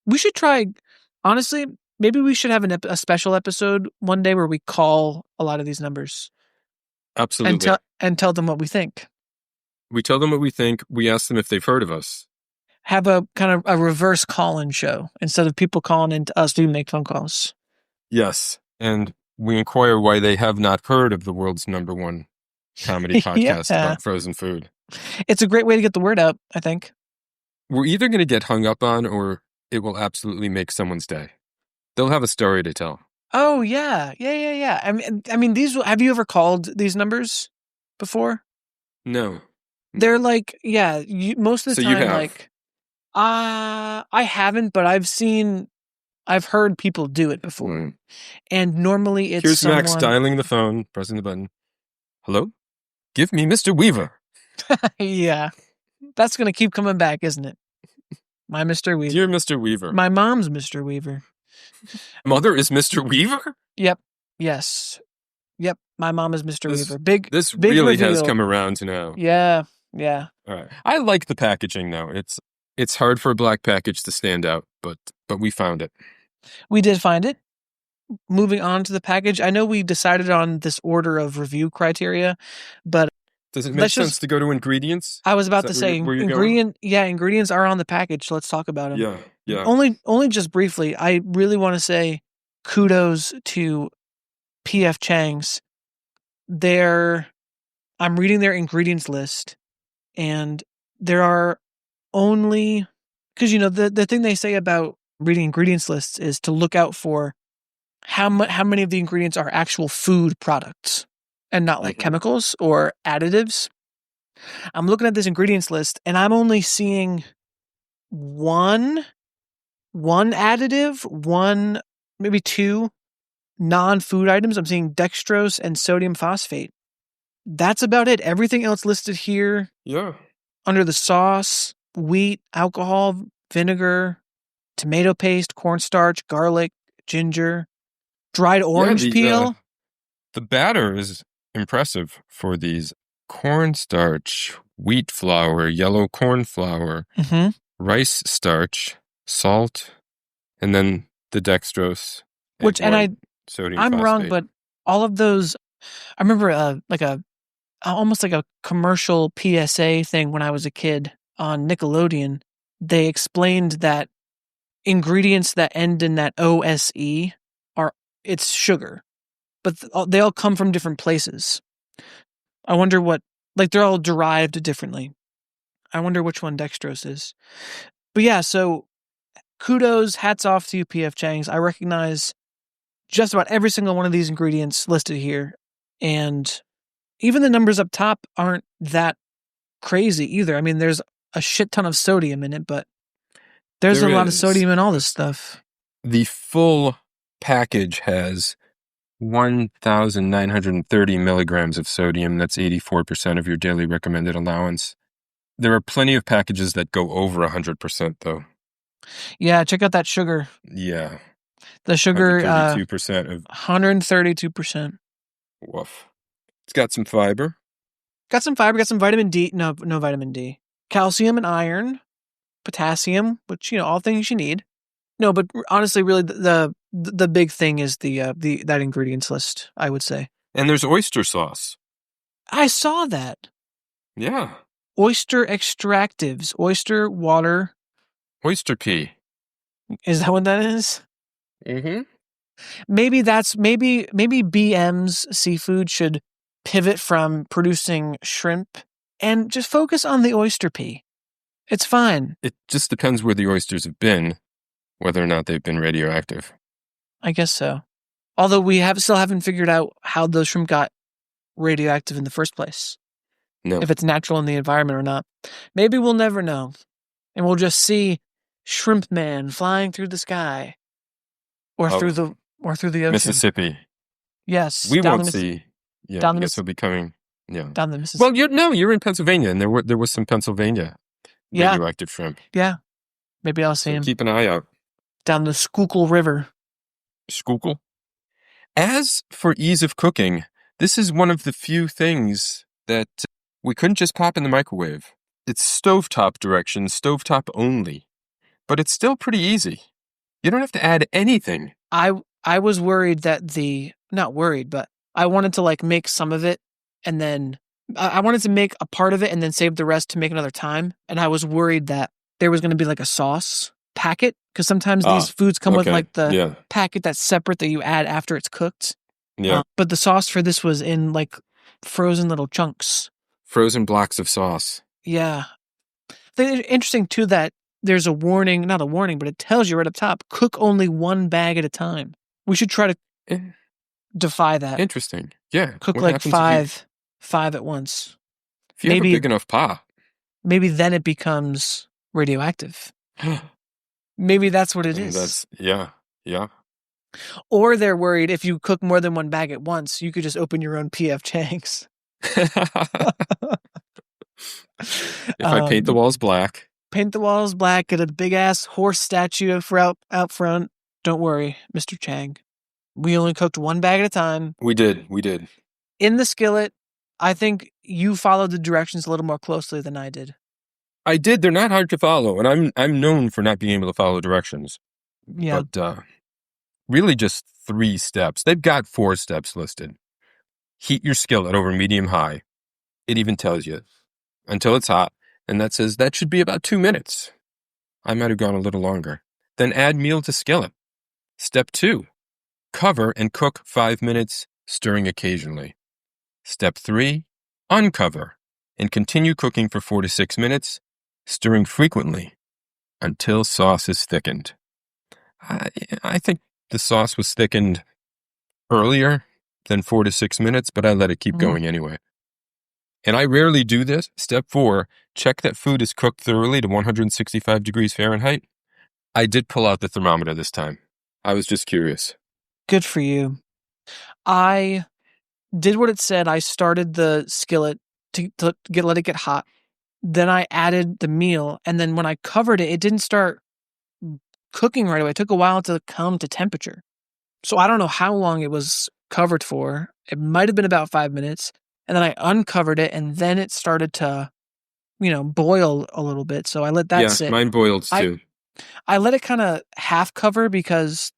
Speaker 2: We should try, honestly, maybe we should have a special episode one day where we call a lot of these numbers.
Speaker 1: Absolutely.
Speaker 2: And tell them what we think.
Speaker 1: We tell them what we think. We ask them if they've heard of us.
Speaker 2: Have a kind of a reverse call-in show. Instead of people calling in to us, we make phone calls.
Speaker 1: Yes. And we inquire why they have not heard of the world's #1 comedy podcast about frozen food.
Speaker 2: It's a great way to get the word out, I think.
Speaker 1: We're either going to get hung up on or it will absolutely make someone's day. They'll have a story to tell.
Speaker 2: Oh, yeah. I mean, have you ever called these numbers before?
Speaker 1: No.
Speaker 2: They're like, most of the time,
Speaker 1: you have.
Speaker 2: like, I haven't, but I've heard people do it before. And normally it's
Speaker 1: Here's Max dialing the phone, pressing the button. Hello? Give me Mr. Weaver.
Speaker 2: Yeah. That's going to keep coming back, isn't it? My Mr. Weaver.
Speaker 1: Dear Mr. Weaver.
Speaker 2: My mom's Mr. Weaver.
Speaker 1: Mother is Mr. Weaver?
Speaker 2: Yep. Yes. Yep. My mom is Mr. Weaver. Big
Speaker 1: really
Speaker 2: reveal.
Speaker 1: Has come around now.
Speaker 2: Yeah.
Speaker 1: All right. I like the packaging though. It's hard for a black package to stand out, but we found it.
Speaker 2: We did find it. Moving on to the package, I know we decided on this order of review criteria, but
Speaker 1: does it make sense to go to ingredients?
Speaker 2: I was about to say ingredients are on the package, so let's talk about them.
Speaker 1: Yeah.
Speaker 2: Only just briefly, I really want to say kudos to P.F. Chang's. I'm reading their ingredients list, and there are only, because the thing they say about reading ingredients lists is to look out for how many of the ingredients are actual food products and not like chemicals or additives. I'm looking at this ingredients list and I'm only seeing one additive, maybe two non-food items. I'm seeing dextrose and sodium phosphate. That's about it. Everything else listed here.
Speaker 1: Yeah.
Speaker 2: Under the sauce, wheat, alcohol, vinegar, tomato paste, cornstarch, garlic, ginger, dried orange peel.
Speaker 1: The batter is impressive for these: cornstarch, wheat flour, yellow corn flour, rice starch, salt, and then the dextrose.
Speaker 2: I'm
Speaker 1: phosphate.
Speaker 2: wrong, but all of those, I remember almost like a commercial PSA thing when I was a kid on Nickelodeon. They explained that ingredients that end in that OSE it's sugar, but they all come from different places. I wonder they're all derived differently. I wonder which one dextrose is. But yeah, so kudos, hats off to you, P.F. Chang's. I recognize just about every single one of these ingredients listed here. And even the numbers up top aren't that crazy either. I mean, there's a shit ton of sodium in it, but there's a lot of sodium in all this stuff.
Speaker 1: The full package has 1,930 milligrams of sodium. That's 84% of your daily recommended allowance. There are plenty of packages that go over 100%, though.
Speaker 2: Yeah, check out that sugar.
Speaker 1: Yeah.
Speaker 2: The sugar,
Speaker 1: 132% of
Speaker 2: 132%.
Speaker 1: Woof. It's got some fiber.
Speaker 2: Got some vitamin D. No vitamin D. Calcium and iron, potassium, which, all things you need. No, but honestly, really, the big thing is that ingredients list, I would say.
Speaker 1: And there's oyster sauce.
Speaker 2: I saw that.
Speaker 1: Yeah.
Speaker 2: Oyster extractives, oyster water.
Speaker 1: Oyster pea.
Speaker 2: Is that what that is?
Speaker 1: Mm-hmm.
Speaker 2: Maybe BM's seafood should pivot from producing shrimp and just focus on the oyster pea. It's fine.
Speaker 1: It just depends where the oysters have been, whether or not they've been radioactive.
Speaker 2: I guess so. Although we still haven't figured out how those shrimp got radioactive in the first place.
Speaker 1: No.
Speaker 2: If it's natural in the environment or not. Maybe we'll never know. And we'll just see Shrimp Man flying through the sky. Or through the ocean.
Speaker 1: Mississippi.
Speaker 2: Yes.
Speaker 1: We won't see. Yeah,
Speaker 2: down
Speaker 1: I guess we'll be coming. Yeah.
Speaker 2: Down the Mississippi.
Speaker 1: Well, you're in Pennsylvania, and there was some Pennsylvania radioactive shrimp.
Speaker 2: Yeah. Maybe I'll see him.
Speaker 1: Keep an eye out.
Speaker 2: Down the Schuylkill River.
Speaker 1: Schuylkill. As for ease of cooking, this is one of the few things that we couldn't just pop in the microwave. It's stovetop direction, stovetop only. But it's still pretty easy. You don't have to add anything.
Speaker 2: I was worried that not worried, but I wanted to make some of it and then I wanted to make a part of it and then save the rest to make another time. And I was worried that there was going to be a sauce packet because sometimes these foods come with the packet that's separate that you add after it's cooked.
Speaker 1: Yeah.
Speaker 2: But the sauce for this was in like frozen little chunks.
Speaker 1: Frozen blocks of sauce.
Speaker 2: Yeah. Interesting too that there's a warning, not a warning, but it tells you right up top, cook only one bag at a time. We should try to defy that.
Speaker 1: Interesting. Yeah.
Speaker 2: Cook
Speaker 1: what
Speaker 2: like
Speaker 1: happens
Speaker 2: five at once.
Speaker 1: if you have a big enough pot?
Speaker 2: Maybe then it becomes radioactive. Maybe that's what it is.
Speaker 1: Yeah.
Speaker 2: Or they're worried if you cook more than one bag at once, you could just open your own P.F. Chang's.
Speaker 1: If I paint the walls black.
Speaker 2: Paint the walls black, get a big-ass horse statue out front. Don't worry, Mr. Chang. We only cooked one bag at a time.
Speaker 1: We did.
Speaker 2: In the skillet, I think you followed the directions a little more closely than I did.
Speaker 1: I did. They're not hard to follow, and I'm known for not being able to follow directions.
Speaker 2: Yeah.
Speaker 1: But really just 3 steps. They've got 4 steps listed. Heat your skillet over medium-high. It even tells you. Until it's hot, and that says that should be about 2 minutes. I might have gone a little longer. Then add meal to skillet. Step 2, cover and cook 5 minutes, stirring occasionally. Step 3, uncover and continue cooking for 4 to 6 minutes, stirring frequently until sauce is thickened. I think the sauce was thickened earlier than 4 to 6 minutes, but I let it keep going anyway. And I rarely do this. Step 4, check that food is cooked thoroughly to 165 degrees Fahrenheit. I did pull out the thermometer this time. I was just curious.
Speaker 2: Good for you. I did what it said. I started the skillet to let it get hot. Then I added the meal, and then when I covered it, it didn't start cooking right away. It took a while to come to temperature. So I don't know how long it was covered for. It might have been about 5 minutes. And then I uncovered it, and then it started to, boil a little bit. So I let that sit.
Speaker 1: Yeah, mine boiled too.
Speaker 2: I let it kind of half cover because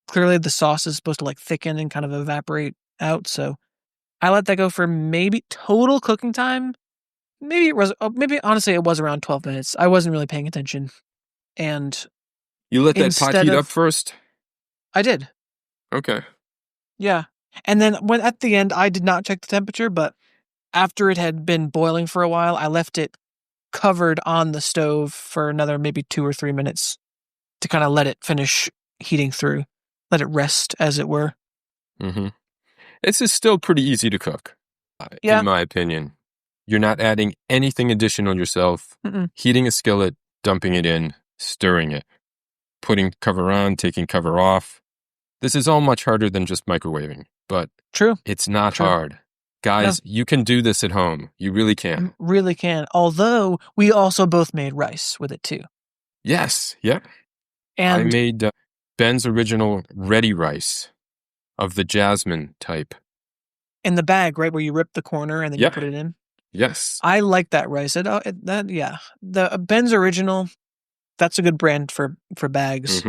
Speaker 2: clearly the sauce is supposed to like thicken and kind of evaporate out. So I let that go for maybe total cooking time. Maybe honestly it was around 12 minutes. I wasn't really paying attention. And
Speaker 1: you let that pot heat up first?
Speaker 2: I did.
Speaker 1: Okay.
Speaker 2: Yeah. And then at the end, I did not check the temperature, but after it had been boiling for a while, I left it covered on the stove for another maybe 2 or 3 minutes to kind of let it finish heating through, let it rest, as it were.
Speaker 1: Mm-hmm. This is still pretty easy to cook, in my opinion. You're not adding anything additional yourself. Heating a skillet, dumping it in, stirring it, putting cover on, taking cover off. This is all much harder than just microwaving, but it's not hard. Guys, you can do this at home. You really can.
Speaker 2: You really can. Although, we also both made rice with it too.
Speaker 1: Yes, yep.
Speaker 2: And
Speaker 1: I made Ben's original ready rice of the jasmine type.
Speaker 2: In the bag, right, where you rip the corner and then you put it in?
Speaker 1: Yes.
Speaker 2: I like that rice. The Ben's original, that's a good brand for bags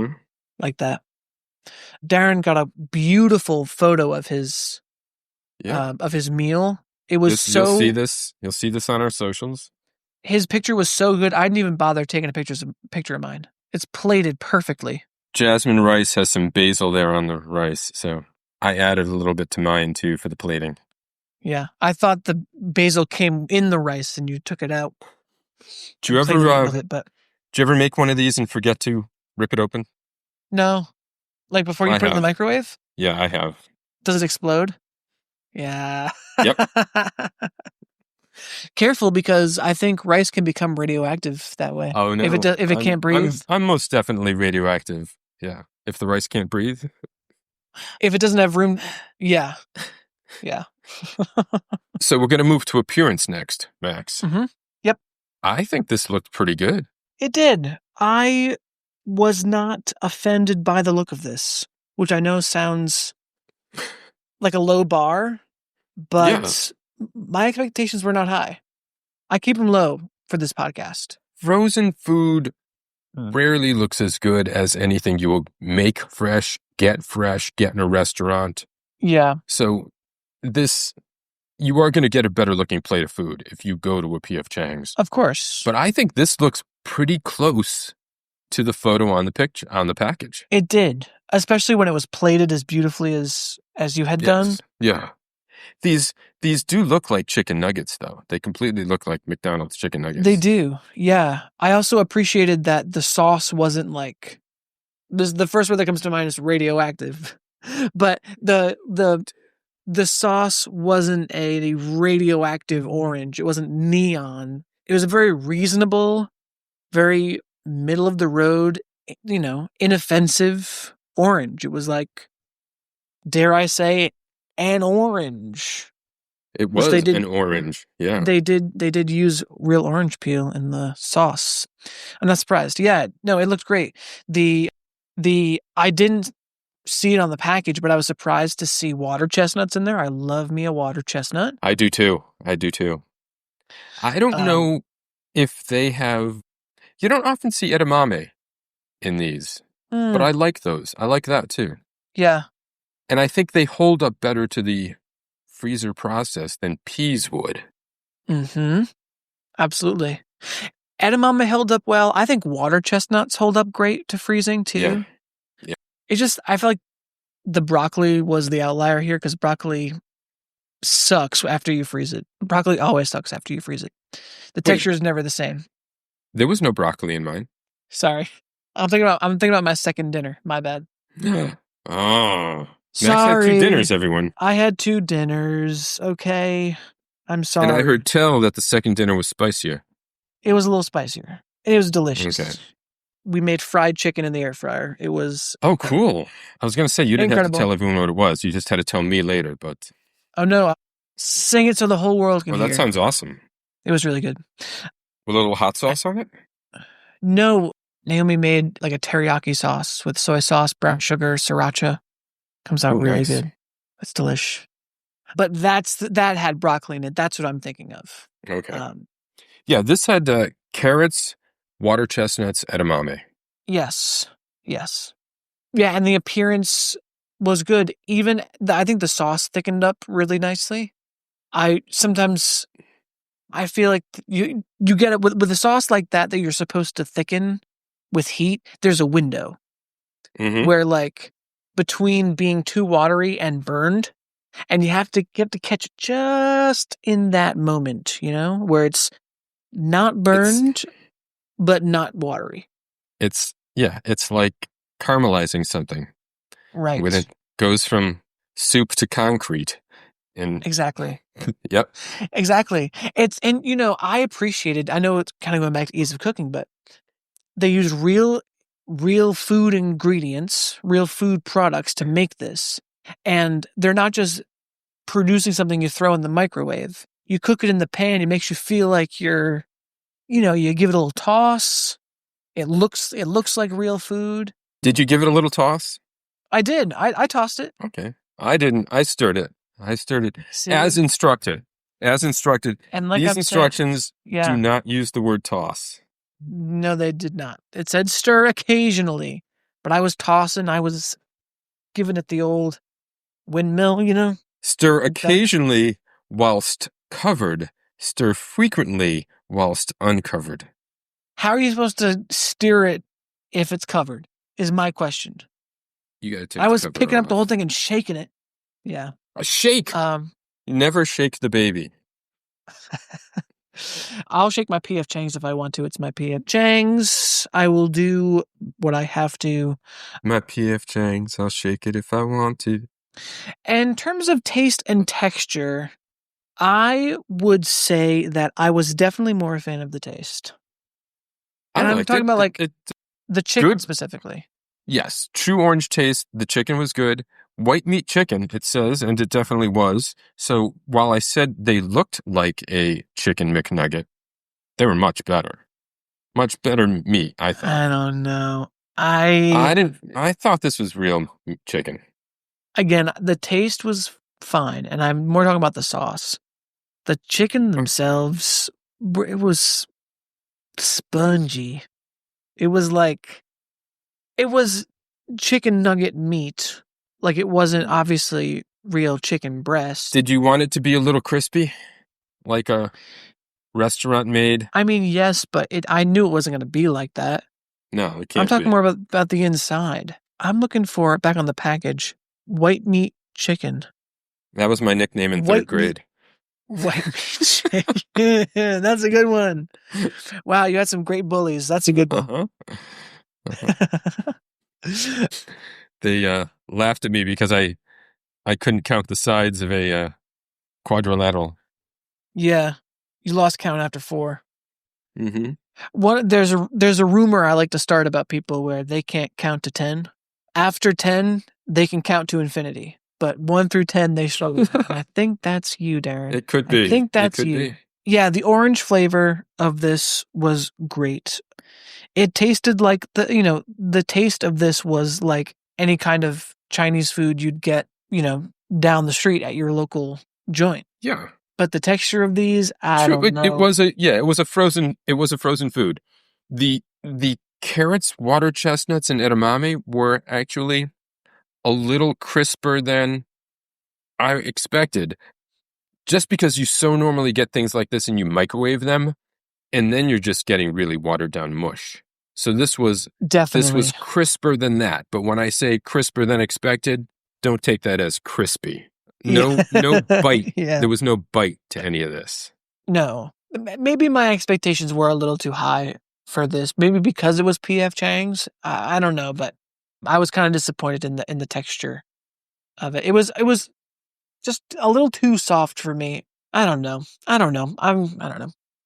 Speaker 2: like that. Darren got a beautiful photo of his meal. It was
Speaker 1: You'll see this on our socials.
Speaker 2: His picture was so good, I didn't even bother taking a picture of mine. It's plated perfectly.
Speaker 1: Jasmine rice has some basil there on the rice, so I added a little bit to mine too for the plating.
Speaker 2: Yeah, I thought the basil came in the rice and you took it out.
Speaker 1: Do you ever make one of these and forget to rip it open?
Speaker 2: No. Like before you put it in the microwave?
Speaker 1: Yeah, I have.
Speaker 2: Does it explode? Yeah.
Speaker 1: Yep.
Speaker 2: Careful, because I think rice can become radioactive that way.
Speaker 1: Oh no!
Speaker 2: If it can't breathe,
Speaker 1: I'm most definitely radioactive. Yeah, if the rice can't breathe.
Speaker 2: If it doesn't have room, yeah.
Speaker 1: So we're gonna move to appearance next, Max.
Speaker 2: Yep.
Speaker 1: I think this looked pretty good.
Speaker 2: It did. I was not offended by the look of this, which I know sounds like a low bar, but my expectations were not high. I keep them low for this podcast.
Speaker 1: Frozen food rarely looks as good as anything you will make fresh, get in a restaurant.
Speaker 2: Yeah.
Speaker 1: So you are going to get a better looking plate of food if you go to a P.F. Chang's.
Speaker 2: Of course.
Speaker 1: But I think this looks pretty close to the photo on the package.
Speaker 2: It did, especially when it was plated as beautifully as you had done.
Speaker 1: Yeah. These do look like chicken nuggets, though. They completely look like McDonald's chicken nuggets.
Speaker 2: They do, yeah. I also appreciated that the sauce wasn't like... the first word that comes to mind is radioactive. But the sauce wasn't a radioactive orange. It wasn't neon. It was a very reasonable, very middle of the road, inoffensive orange. It was like, dare I say, an orange.
Speaker 1: It was an orange. Yeah.
Speaker 2: They did use real orange peel in the sauce. I'm not surprised. Yeah, no, it looked great. I didn't see it on the package, but I was surprised to see water chestnuts in there. I love me a water chestnut.
Speaker 1: I do too. I don't know if they have... You don't often see edamame in these, but I like those. I like that too.
Speaker 2: Yeah.
Speaker 1: And I think they hold up better to the freezer process than peas would.
Speaker 2: Mm-hmm. Absolutely. Edamame held up well. I think water chestnuts hold up great to freezing too.
Speaker 1: Yeah.
Speaker 2: It's just, I feel like the broccoli was the outlier here because broccoli sucks after you freeze it. Broccoli always sucks after you freeze it. The texture is never the same.
Speaker 1: There was no broccoli in mine.
Speaker 2: Sorry. I'm thinking about my second dinner. My bad.
Speaker 1: Oh.
Speaker 2: Sorry.
Speaker 1: Max had 2 dinners, everyone.
Speaker 2: I had 2 dinners. Okay. I'm sorry.
Speaker 1: And I heard tell that the second dinner was spicier.
Speaker 2: It was a little spicier. It was delicious.
Speaker 1: Okay.
Speaker 2: We made fried chicken in the air fryer. It was...
Speaker 1: Oh, cool. I was going to say, you didn't
Speaker 2: incredible.
Speaker 1: have to tell everyone what it was. You just had to tell me later, but...
Speaker 2: Oh, no. Sing it so the whole world can hear.
Speaker 1: That sounds awesome.
Speaker 2: It was really good.
Speaker 1: With a little hot sauce on it?
Speaker 2: No. Naomi made like a teriyaki sauce with soy sauce, brown sugar, sriracha. Comes out really good. It's delish. But that had broccoli in it. That's what I'm thinking of.
Speaker 1: Okay. Yeah, this had carrots, water chestnuts, edamame.
Speaker 2: Yes. Yeah, and the appearance was good. Even I think the sauce thickened up really nicely. I feel like you get it with a sauce like that you're supposed to thicken with heat. There's a window where like between being too watery and burned, and you have to catch it just in that moment, where it's not burned but not watery.
Speaker 1: It's like caramelizing something.
Speaker 2: Right.
Speaker 1: When it goes from soup to concrete.
Speaker 2: Exactly.
Speaker 1: Yep.
Speaker 2: Exactly. I appreciated, I know it's kind of going back to ease of cooking, but they use real food ingredients, real food products to make this. And they're not just producing something you throw in the microwave. You cook it in the pan. It makes you feel like you give it a little toss. It looks like real food.
Speaker 1: Did you give it a little toss?
Speaker 2: I did. I tossed it.
Speaker 1: Okay. I didn't. I stirred it.
Speaker 2: See?
Speaker 1: As instructed.
Speaker 2: And like
Speaker 1: these instructions do not use the word toss.
Speaker 2: No, they did not. It said stir occasionally, but I was tossing. I was giving it the old windmill,
Speaker 1: Stir occasionally whilst covered. Stir frequently whilst uncovered.
Speaker 2: How are you supposed to stir it if it's covered? Is my question.
Speaker 1: You gotta take.
Speaker 2: I was picking up the whole thing and shaking it. Yeah.
Speaker 1: A shake. Never shake the baby.
Speaker 2: I'll shake my P.F. Chang's if I want to. It's my P.F. Chang's. I will do what I have to.
Speaker 1: My P.F. Chang's. I'll shake it if I want to.
Speaker 2: In terms of taste and texture, I would say that I was definitely more a fan of the taste. And I'm talking about like the chicken specifically.
Speaker 1: Yes, true orange taste. The chicken was good. White meat chicken, it says, and it definitely was. So while I said they looked like a chicken McNugget, they were much better. Much better meat, I thought.
Speaker 2: I don't know. I
Speaker 1: thought this was real chicken.
Speaker 2: Again, the taste was fine, and I'm more talking about the sauce. The chicken themselves, it was spongy. It was chicken nugget meat. Like it wasn't obviously real chicken breast.
Speaker 1: Did you want it to be a little crispy? Like a restaurant made?
Speaker 2: I mean, yes, but I knew it wasn't going to be like that.
Speaker 1: No, it can't
Speaker 2: I'm talking
Speaker 1: be.
Speaker 2: more about the inside. I'm looking for, back on the package, white meat chicken.
Speaker 1: That was my nickname in third grade.
Speaker 2: White meat chicken. That's a good one. Wow, you had some great bullies. That's a good one.
Speaker 1: They laughed at me because I couldn't count the sides of a quadrilateral.
Speaker 2: Yeah, you lost count after 4.
Speaker 1: Mm-hmm.
Speaker 2: There's a rumor I like to start about people where they can't count to 10. After 10, they can count to infinity, but 1 through 10 they struggle. And I think that's you, Darren.
Speaker 1: It could be.
Speaker 2: I think that's you. Yeah, the orange flavor of this was great. It tasted like the taste of this was like any kind of Chinese food you'd get, down the street at your local joint.
Speaker 1: Yeah.
Speaker 2: But the texture of these, I don't know.
Speaker 1: It was a frozen food. The carrots, water chestnuts, and edamame were actually a little crisper than I expected. Just because you so normally get things like this and you microwave them, and then you're just getting really watered down mush. So this was crisper than that. But when I say crisper than expected, don't take that as crispy. No bite.
Speaker 2: Yeah.
Speaker 1: There was no bite to any of this.
Speaker 2: No. Maybe my expectations were a little too high for this. Maybe because it was P.F. Chang's. I don't know, but I was kind of disappointed in the texture of it. It was just a little too soft for me. I don't know. I don't know.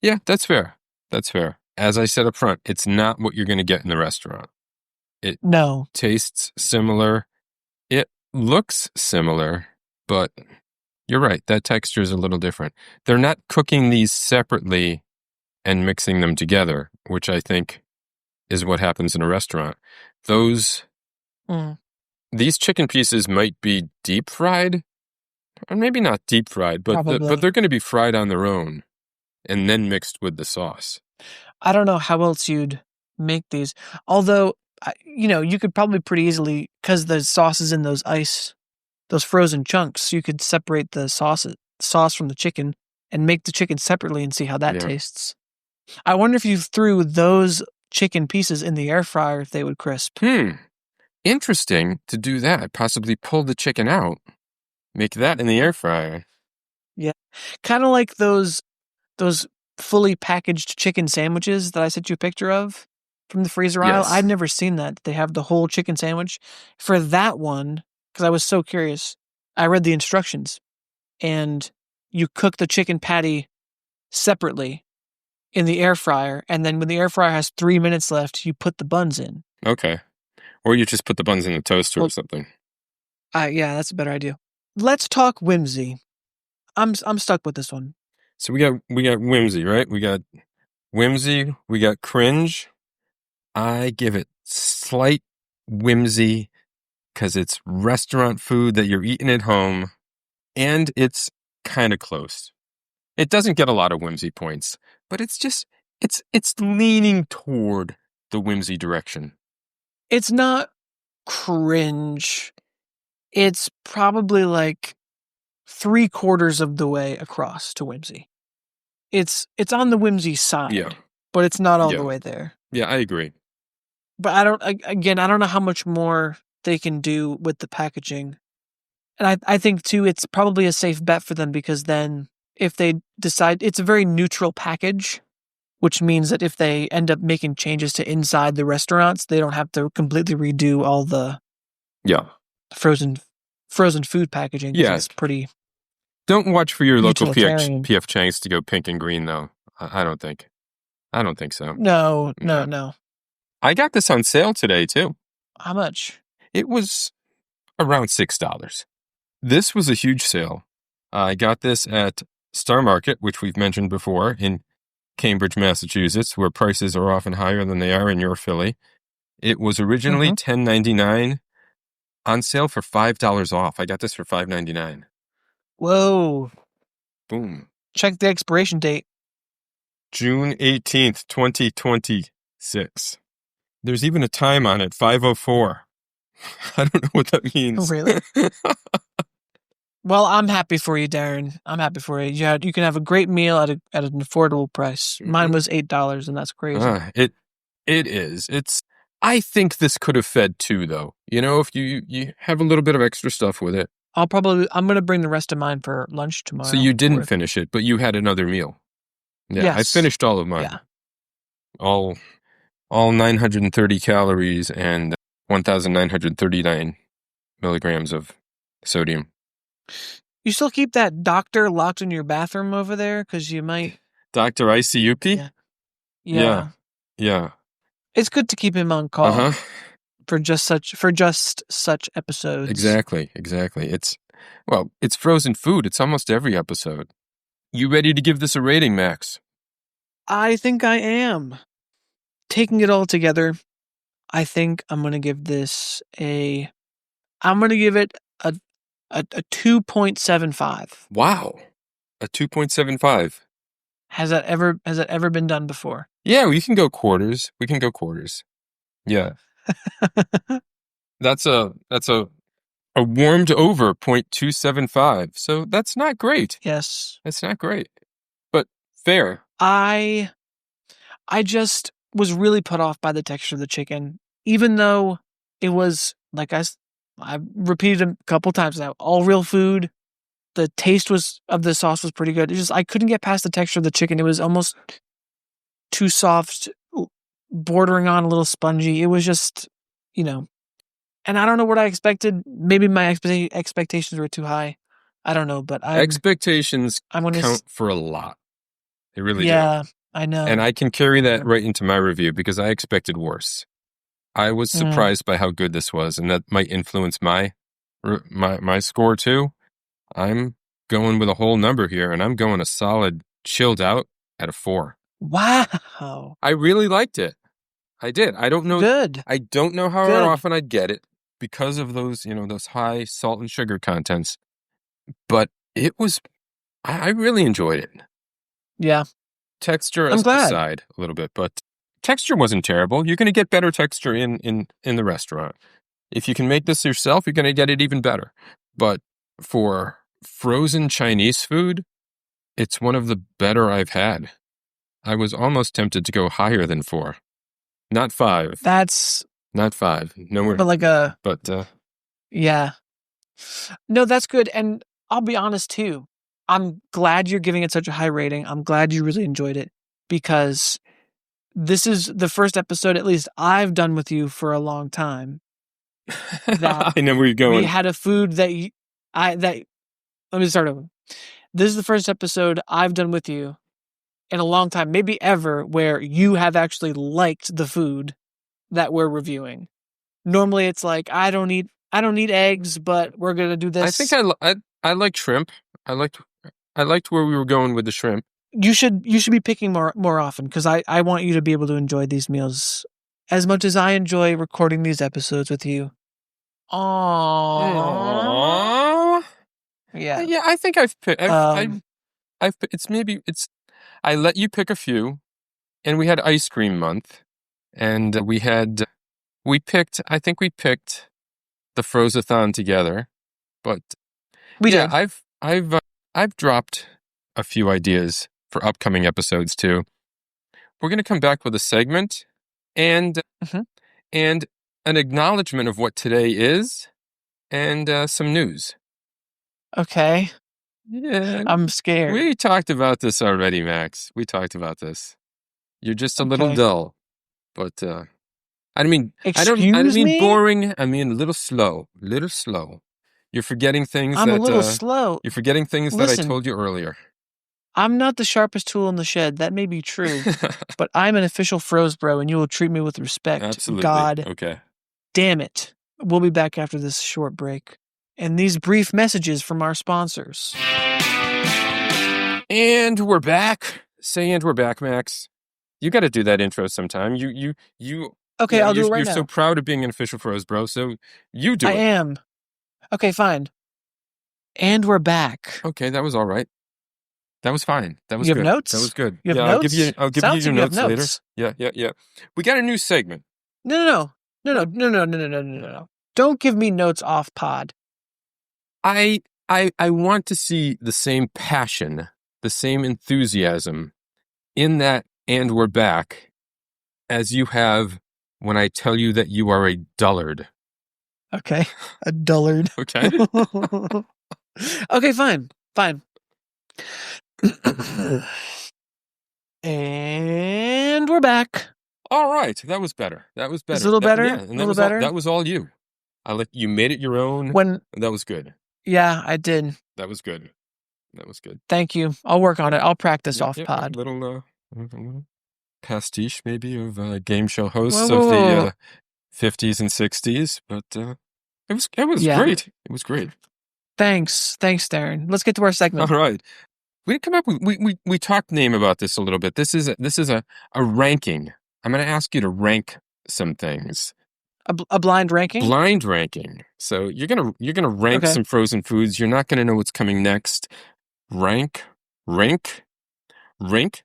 Speaker 1: Yeah, that's fair. That's fair. As I said up front, it's not what you're going to get in the restaurant. It tastes similar. It looks similar, but you're right. That texture is a little different. They're not cooking these separately and mixing them together, which I think is what happens in a restaurant. These chicken pieces might be deep fried, or maybe not deep fried, but they're going to be fried on their own and then mixed with the sauce.
Speaker 2: I don't know how else you'd make these. Although, you could probably pretty easily, because the sauce is in those frozen chunks, you could separate the sauce from the chicken and make the chicken separately and see how that tastes. I wonder if you threw those chicken pieces in the air fryer, if they would crisp.
Speaker 1: Interesting to do that. Possibly pull the chicken out, make that in the air fryer.
Speaker 2: Yeah. Kind of like those fully packaged chicken sandwiches that I sent you a picture of from the freezer aisle. I've never seen that. They have the whole chicken sandwich. For that one, because I was so curious, I read the instructions, and you cook the chicken patty separately in the air fryer, and then when the air fryer has 3 minutes left, you put the buns in.
Speaker 1: Okay. Or you just put the buns in the toaster or something.
Speaker 2: Yeah, that's a better idea. Let's talk whimsy. I'm stuck with this one.
Speaker 1: So we got whimsy, right? We got whimsy, we got cringe. I give it slight whimsy because it's restaurant food that you're eating at home, and it's kind of close. It doesn't get a lot of whimsy points, but it's leaning toward the whimsy direction.
Speaker 2: It's not cringe. It's probably like 3/4 of the way across to whimsy. It's on the whimsy side, but it's not all the way there.
Speaker 1: Yeah, I agree.
Speaker 2: But I don't know how much more they can do with the packaging. And I think too, it's probably a safe bet for them, because then if they decide, it's a very neutral package, which means that if they end up making changes to inside the restaurants, they don't have to completely redo all the frozen food packaging.
Speaker 1: Yeah,
Speaker 2: it's pretty.
Speaker 1: Don't watch for your local P.F. Chang's to go pink and green, though. I don't think so.
Speaker 2: No.
Speaker 1: I got this on sale today, too.
Speaker 2: How much?
Speaker 1: It was around $6. This was a huge sale. I got this at Star Market, which we've mentioned before, in Cambridge, Massachusetts, where prices are often higher than they are in your Philly. It was originally $10.99, on sale for $5 off. I got this for $5.99.
Speaker 2: Whoa.
Speaker 1: Boom.
Speaker 2: Check the expiration date.
Speaker 1: June 18th, 2026. There's even a time on it, 5:04. I don't know what that means.
Speaker 2: Really? Well, I'm happy for you, Darren. I'm happy for you. You can have a great meal at an affordable price. Mine was $8, and that's crazy.
Speaker 1: It is. I think this could have fed 2, though. You know, if you have a little bit of extra stuff with it.
Speaker 2: I'm going to bring the rest of mine for lunch tomorrow.
Speaker 1: So you didn't finish it, but you had another meal. Yeah,
Speaker 2: yes.
Speaker 1: I finished all of mine.
Speaker 2: Yeah.
Speaker 1: All 930 calories and 1,939 milligrams of sodium.
Speaker 2: You still keep that doctor locked in your bathroom over there? Because you might...
Speaker 1: Dr. ICUP?
Speaker 2: Yeah.
Speaker 1: Yeah.
Speaker 2: It's good to keep him on call for just such episodes.
Speaker 1: Exactly. It's frozen food. It's almost every episode. You ready to give this a rating, Max?
Speaker 2: I think I am. Taking it all together, I think I'm going to give this I'm going to give it a 2.75.
Speaker 1: Wow. A 2.75.
Speaker 2: Has that ever been done before?
Speaker 1: Yeah, we can go quarters. Yeah. That's a warmed over 0.275. So that's not great.
Speaker 2: Yes.
Speaker 1: That's not great. But fair.
Speaker 2: I just was really put off by the texture of the chicken, even though it was, like I've repeated a couple times now, all real food. The taste of the sauce was pretty good. It's just, I couldn't get past the texture of the chicken. It was almost too soft, bordering on a little spongy. It was just, and I don't know what I expected. Maybe my expectations were too high. I don't know, but
Speaker 1: expectations count for a lot. They really do.
Speaker 2: Yeah, I know.
Speaker 1: And I can carry that right into my review because I expected worse. I was surprised by how good this was, and that might influence my score too. I'm going with a whole number here, and I'm going a solid chilled out at a 4.
Speaker 2: Wow.
Speaker 1: I really liked it. I did. I don't know.
Speaker 2: Good.
Speaker 1: I don't know how often I'd get it because of those, those high salt and sugar contents. But it was, I really enjoyed it.
Speaker 2: Yeah.
Speaker 1: Texture aside a little bit, but texture wasn't terrible. You're going to get better texture in the restaurant. If you can make this yourself, you're going to get it even better. But for frozen Chinese food, it's one of the better I've had. I was almost tempted to go higher than 4. Not 5.
Speaker 2: That's...
Speaker 1: Not 5. Nowhere.
Speaker 2: But yeah. No, that's good. And I'll be honest too. I'm glad you're giving it such a high rating. I'm glad you really enjoyed it because this is the first episode, at least I've done with you for a long time.
Speaker 1: I know where you're going.
Speaker 2: We had a food that let me start over. This is the first episode I've done with you in a long time, maybe ever, where you have actually liked the food that we're reviewing. Normally it's like, I don't eat eggs, but we're going to do this.
Speaker 1: I think I like shrimp. I liked where we were going with the shrimp.
Speaker 2: You should be picking more often because I want you to be able to enjoy these meals as much as I enjoy recording these episodes with you.
Speaker 1: Aww.
Speaker 2: Yeah.
Speaker 1: Yeah, I think I've picked. I let you pick a few, and we had ice cream month, and we picked the Frozathon together, but
Speaker 2: we did.
Speaker 1: I've dropped a few ideas for upcoming episodes too. We're going to come back with a segment and an acknowledgement of what today is and some news.
Speaker 2: Okay.
Speaker 1: Yeah.
Speaker 2: I'm scared.
Speaker 1: We talked about this already, Max. We talked about this. You're just a little dull, but I don't mean boring. I mean a little slow. You're forgetting things.
Speaker 2: I'm a little slow.
Speaker 1: You're forgetting things that I told you earlier.
Speaker 2: I'm not the sharpest tool in the shed. That may be true, but I'm an official Froze Bro, and you will treat me with respect.
Speaker 1: Absolutely.
Speaker 2: God.
Speaker 1: Okay.
Speaker 2: Damn it. We'll be back after this short break. And these brief messages from our sponsors.
Speaker 1: And we're back. And we're back, Max. You got to do that intro sometime. You.
Speaker 2: Okay, I'll do it right now.
Speaker 1: You're so proud of being an official Froze Bro, so you do it.
Speaker 2: I am. Okay, fine. And we're back.
Speaker 1: Okay, that was all right. That was fine. That was
Speaker 2: good.
Speaker 1: You have
Speaker 2: notes?
Speaker 1: That was good.
Speaker 2: You have notes?
Speaker 1: I'll give you your notes later. Yeah. We got a new segment.
Speaker 2: No. Don't give me notes off pod.
Speaker 1: I want to see the same passion, the same enthusiasm in that and we're back as you have
Speaker 2: when
Speaker 1: I tell you that you are a dullard.
Speaker 2: Okay. A dullard.
Speaker 1: Okay.
Speaker 2: Okay, fine. And we're back.
Speaker 1: All right. That was better.
Speaker 2: It's a little better?
Speaker 1: Yeah. And
Speaker 2: a little better?
Speaker 1: That was all you. You made it your own. That was good.
Speaker 2: Yeah, I did.
Speaker 1: That was good.
Speaker 2: Thank you. I'll work on it. I'll practice off pod.
Speaker 1: A little pastiche maybe of game show hosts of the 50s and 60s, but it was great. It was great.
Speaker 2: Thanks, Darren. Let's get to our segment.
Speaker 1: All right. We come up with we talked name about this a little bit. This is a ranking. I'm going to ask you to rank some things.
Speaker 2: A blind ranking?
Speaker 1: Blind ranking. So you're gonna rank some frozen foods. You're not gonna know what's coming next. Rank.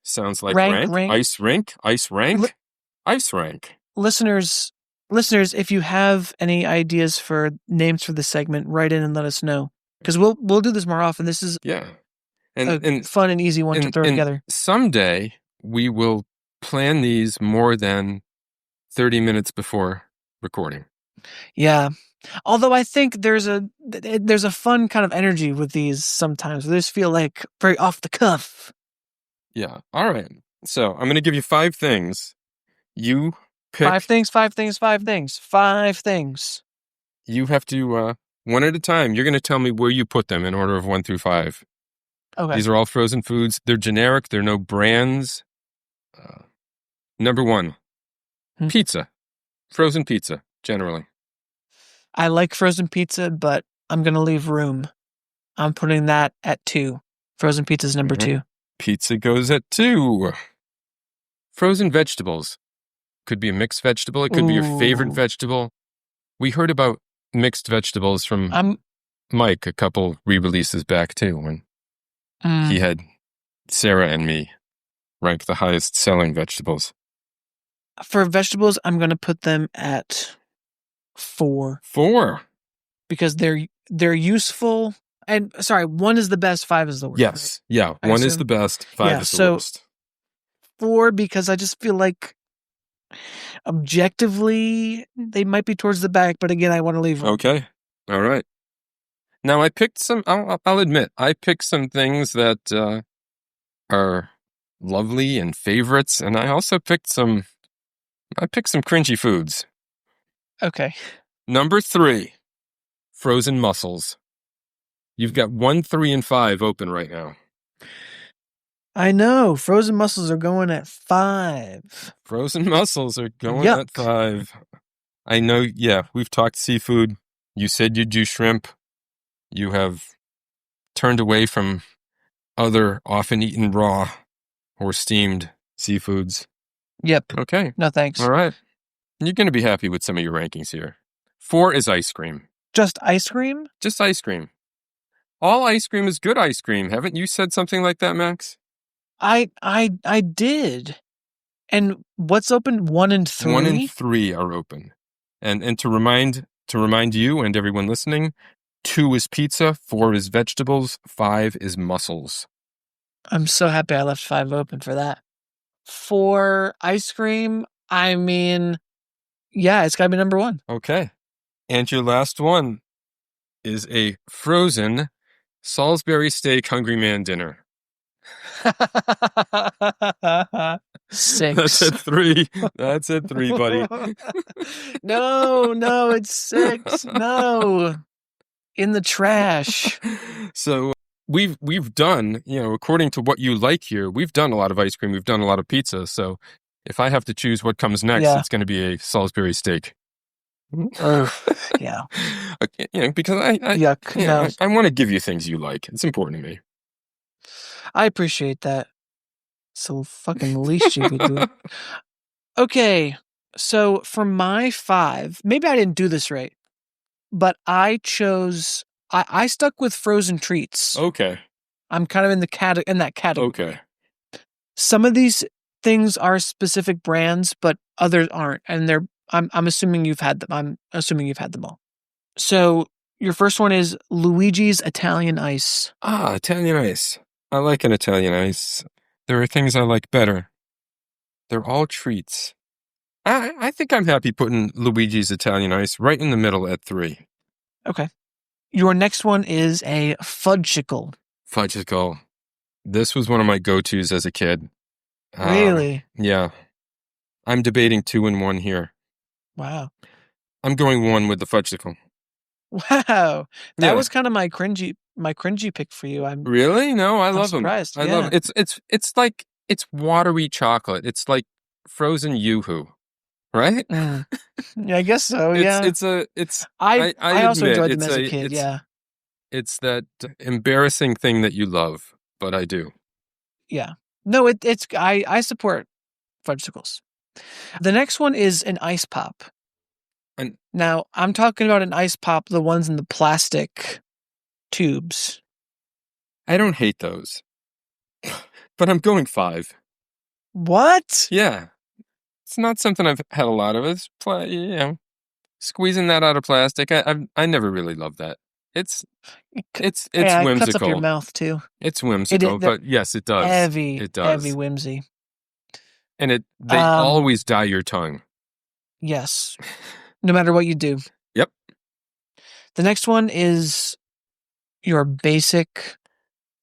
Speaker 1: Sounds like rank. Ice rank. Ice rank.
Speaker 2: Listeners, if you have any ideas for names for the segment, write in and let us know. Because we'll do this more often. This is a fun and easy one to throw together.
Speaker 1: Someday we will plan these more than 30 minutes before recording.
Speaker 2: Yeah. Although I think there's a fun kind of energy with these sometimes. They just feel like very off the cuff.
Speaker 1: Yeah. All right. So I'm going to give you 5 things. You pick
Speaker 2: 5 things.
Speaker 1: You have to one at a time. You're going to tell me where you put them in order of 1 through 5.
Speaker 2: Okay.
Speaker 1: These are all frozen foods. They're generic. There are no brands. Number 1, pizza. Frozen pizza, generally.
Speaker 2: I like frozen pizza, but I'm going to leave room. I'm putting that at 2. Frozen pizza is number 2.
Speaker 1: Pizza goes at 2. Frozen vegetables. Could be a mixed vegetable. It could be your favorite vegetable. We heard about mixed vegetables from Mike a couple re-releases back, too, when he had Sarah and me rank the highest selling vegetables.
Speaker 2: For vegetables, I'm going to put them at 4.
Speaker 1: 4?
Speaker 2: Because they're useful. And sorry, 1 is the best, 5 is the worst.
Speaker 1: Yes. Right? Yeah. 1 is the best, 5 is the worst.
Speaker 2: 4 because I just feel like objectively they might be towards the back, but again, I want to leave room.
Speaker 1: Okay. All right. Now I picked some, I'll admit, I picked some things that are lovely and favorites, and I also picked some cringy foods.
Speaker 2: Okay.
Speaker 1: Number 3, frozen mussels. You've got 1, 3, and 5 open right now.
Speaker 2: I know. Frozen mussels are going at 5.
Speaker 1: Frozen mussels are going at 5. I know, yeah, we've talked seafood. You said you'd do shrimp. You have turned away from other often eaten raw or steamed seafoods.
Speaker 2: Yep.
Speaker 1: Okay.
Speaker 2: No thanks.
Speaker 1: All right. You're going to be happy with some of your rankings here. 4 is ice cream.
Speaker 2: Just ice cream?
Speaker 1: Just ice cream. All ice cream is good ice cream. Haven't you said something like that, Max?
Speaker 2: I did. And what's open? 1 and 3?
Speaker 1: 1 and 3 are open. And to remind you and everyone listening, 2 is pizza, 4 is vegetables, 5 is mussels.
Speaker 2: I'm so happy I left 5 open for that. 4 ice cream, I mean, yeah, it's got to be number 1.
Speaker 1: Okay. And your last one is a frozen Salisbury steak Hungry Man dinner.
Speaker 2: 6.
Speaker 1: That's at 3. That's at 3, buddy.
Speaker 2: No, it's 6. No. In the trash.
Speaker 1: So we've done, according to what you like here, we've done a lot of ice cream, we've done a lot of pizza. So if I have to choose what comes next, it's going to be a Salisbury steak.
Speaker 2: Yeah.
Speaker 1: Okay, because I want to give you things you like. It's important to me.
Speaker 2: I appreciate that. So fucking least you could do it. Okay, so for my 5, maybe I didn't do this right, but I chose. I stuck with frozen treats.
Speaker 1: Okay.
Speaker 2: I'm kind of in that category.
Speaker 1: Okay.
Speaker 2: Some of these things are specific brands, but others aren't, and I'm assuming you've had them. I'm assuming you've had them all. So your first one is Luigi's Italian Ice.
Speaker 1: Italian Ice. I like an Italian Ice. There are things I like better. They're all treats. I think I'm happy putting Luigi's Italian Ice right in the middle at 3.
Speaker 2: Okay. Your next one is a fudgesicle.
Speaker 1: Fudgesicle. This was one of my go-tos as a kid.
Speaker 2: Really?
Speaker 1: Yeah. I'm debating 2 and 1 here.
Speaker 2: Wow.
Speaker 1: I'm going 1 with the fudgesicle.
Speaker 2: Wow. That was kind of my cringy pick for you.
Speaker 1: Really? No, I love
Speaker 2: surprised.
Speaker 1: them. I love it. It's like it's watery chocolate. It's like frozen Yoo-hoo, right?
Speaker 2: Yeah, I guess so. Yeah. I also
Speaker 1: admit,
Speaker 2: enjoyed them as a kid. Yeah.
Speaker 1: It's that embarrassing thing that you love, but I do.
Speaker 2: Yeah. No, I support fudgesicles. The next one is an ice pop. Now, I'm talking about an ice pop, the ones in the plastic tubes.
Speaker 1: I don't hate those, but I'm going 5.
Speaker 2: What?
Speaker 1: Yeah. It's not something I've had a lot of. It's, squeezing that out of plastic. I never really loved that. It's whimsical.
Speaker 2: It cuts up your mouth too.
Speaker 1: It's whimsical, but yes, it does. It does.
Speaker 2: Heavy whimsy.
Speaker 1: And they always dye your tongue.
Speaker 2: Yes. No matter what you do.
Speaker 1: Yep.
Speaker 2: The next one is your basic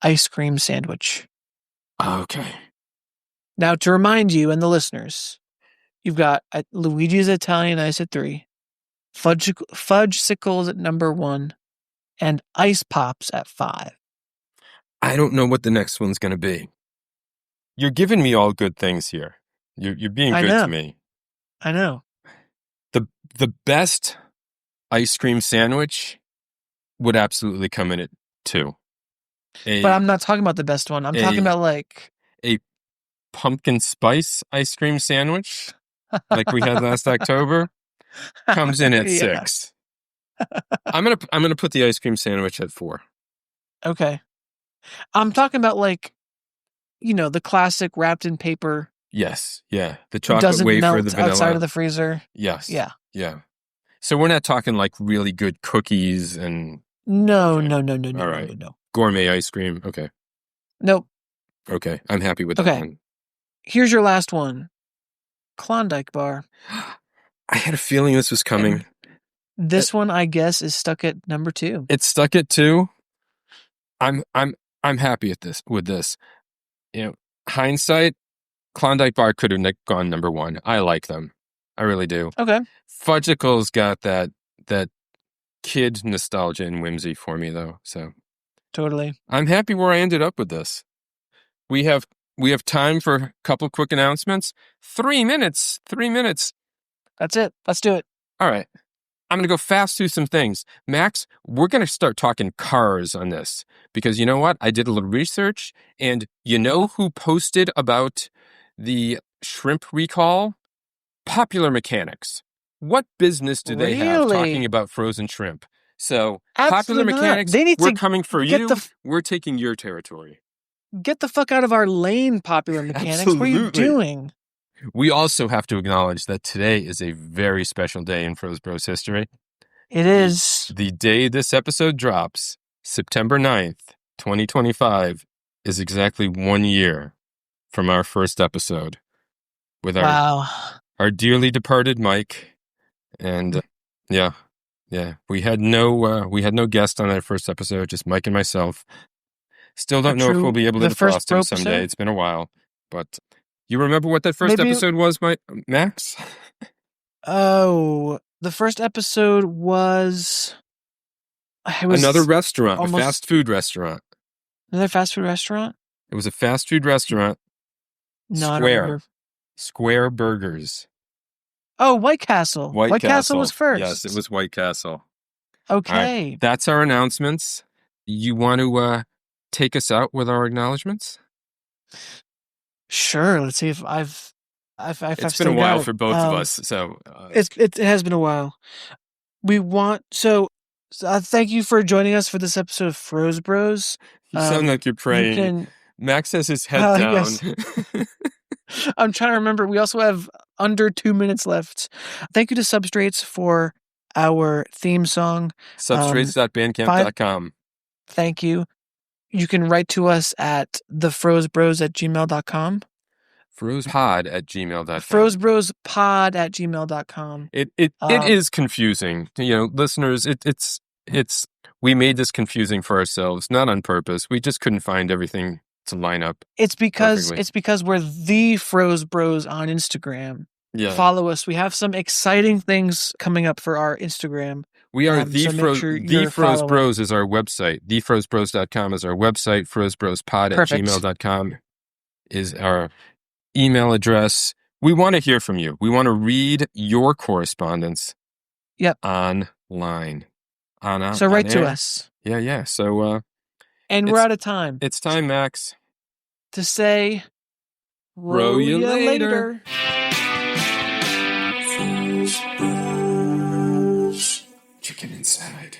Speaker 2: ice cream sandwich.
Speaker 1: Okay.
Speaker 2: Now, to remind you and the listeners, you've got Luigi's Italian Ice at 3, Fudgesicles at number 1, and Ice Pops at 5.
Speaker 1: I don't know what the next one's going to be. You're giving me all good things here. You're being good to me.
Speaker 2: I know.
Speaker 1: The best ice cream sandwich would absolutely come in at 2.
Speaker 2: But I'm not talking about the best one. I'm talking about like
Speaker 1: a pumpkin spice ice cream sandwich, like we had last October, comes in at 6. I'm gonna put the ice cream sandwich at 4.
Speaker 2: Okay. I'm talking about like, the classic wrapped in paper.
Speaker 1: Yes. Yeah. The chocolate wafer,
Speaker 2: melt
Speaker 1: the vanilla
Speaker 2: outside of the freezer.
Speaker 1: Yes.
Speaker 2: Yeah.
Speaker 1: Yeah. So we're not talking like really good cookies and
Speaker 2: No.
Speaker 1: All right.
Speaker 2: No.
Speaker 1: Gourmet ice cream. Okay.
Speaker 2: Nope.
Speaker 1: Okay. I'm happy with that one.
Speaker 2: Here's your last one. Klondike bar.
Speaker 1: I had a feeling this was coming.
Speaker 2: And this one, I guess, is stuck at number 2.
Speaker 1: It's stuck at 2. I'm happy with this. Hindsight, Klondike bar could have gone number 1. I like them. I really do.
Speaker 2: Okay.
Speaker 1: Fudgesicles got that kid nostalgia and whimsy for me though. So
Speaker 2: totally.
Speaker 1: I'm happy where I ended up with this. We have time for a couple quick announcements. 3 minutes. 3 minutes.
Speaker 2: That's it. Let's do it.
Speaker 1: All right. I'm going to go fast through some things. Max, we're going to start talking cars on this because you know what? I did a little research and you know who posted about the shrimp recall? Popular Mechanics. What business do they have talking about frozen shrimp? So, Popular Mechanics, we're coming for you. We're taking your territory.
Speaker 2: Get the fuck out of our lane, Popular Mechanics.
Speaker 1: Absolutely.
Speaker 2: What are you doing?
Speaker 1: We also have to acknowledge that today is a very special day in Froze Bros history.
Speaker 2: It is.
Speaker 1: The day this episode drops, September 9th, 2025, is exactly 1 year from our first episode with our dearly departed Mike. And yeah, we had no guest on that first episode, just Mike and myself. Still don't know if we'll be able to defrost him someday. It's been a while, but you remember what that first episode was, Max?
Speaker 2: Oh, the first episode was
Speaker 1: another restaurant, a fast food restaurant.
Speaker 2: Another fast food restaurant?
Speaker 1: It was a fast food restaurant.
Speaker 2: No, I don't remember.
Speaker 1: Square Burgers.
Speaker 2: Oh, White Castle. White Castle was first.
Speaker 1: Yes, it was White Castle.
Speaker 2: Okay.
Speaker 1: Right. That's our announcements. You want to take us out with our acknowledgments?
Speaker 2: Sure. Let's see if I've
Speaker 1: it's been a while for both of us, so
Speaker 2: it has been a while. Thank you for joining us for this episode of Froze Bros.
Speaker 1: You sound like you're praying. Max has his head down.
Speaker 2: Yes. I'm trying to remember. We also have under 2 minutes left. Thank you to Substrates for our theme song.
Speaker 1: Substrates.bandcamp.com.
Speaker 2: Thank you. You can write to us at thefrozebros@gmail.com.
Speaker 1: FrozePod@gmail.com.
Speaker 2: FrozeBrosPod@gmail.com.
Speaker 1: It is confusing. Listeners, it's we made this confusing for ourselves, not on purpose. We just couldn't find everything to line up.
Speaker 2: It's because
Speaker 1: perfectly.
Speaker 2: we're the Froze Bros on Instagram.
Speaker 1: Yeah.
Speaker 2: Follow us. We have some exciting things coming up for our Instagram.
Speaker 1: We are
Speaker 2: the
Speaker 1: Froze Bros is our website. TheFrozeBros.com is our website. FrozeBrospod@gmail.com is our email address. We want to hear from you. We want to read your correspondence.
Speaker 2: Yep.
Speaker 1: Online.
Speaker 2: So write to us.
Speaker 1: Yeah. So
Speaker 2: and we're out of time.
Speaker 1: It's time, Max,
Speaker 2: to say
Speaker 1: roll you later. Chicken inside.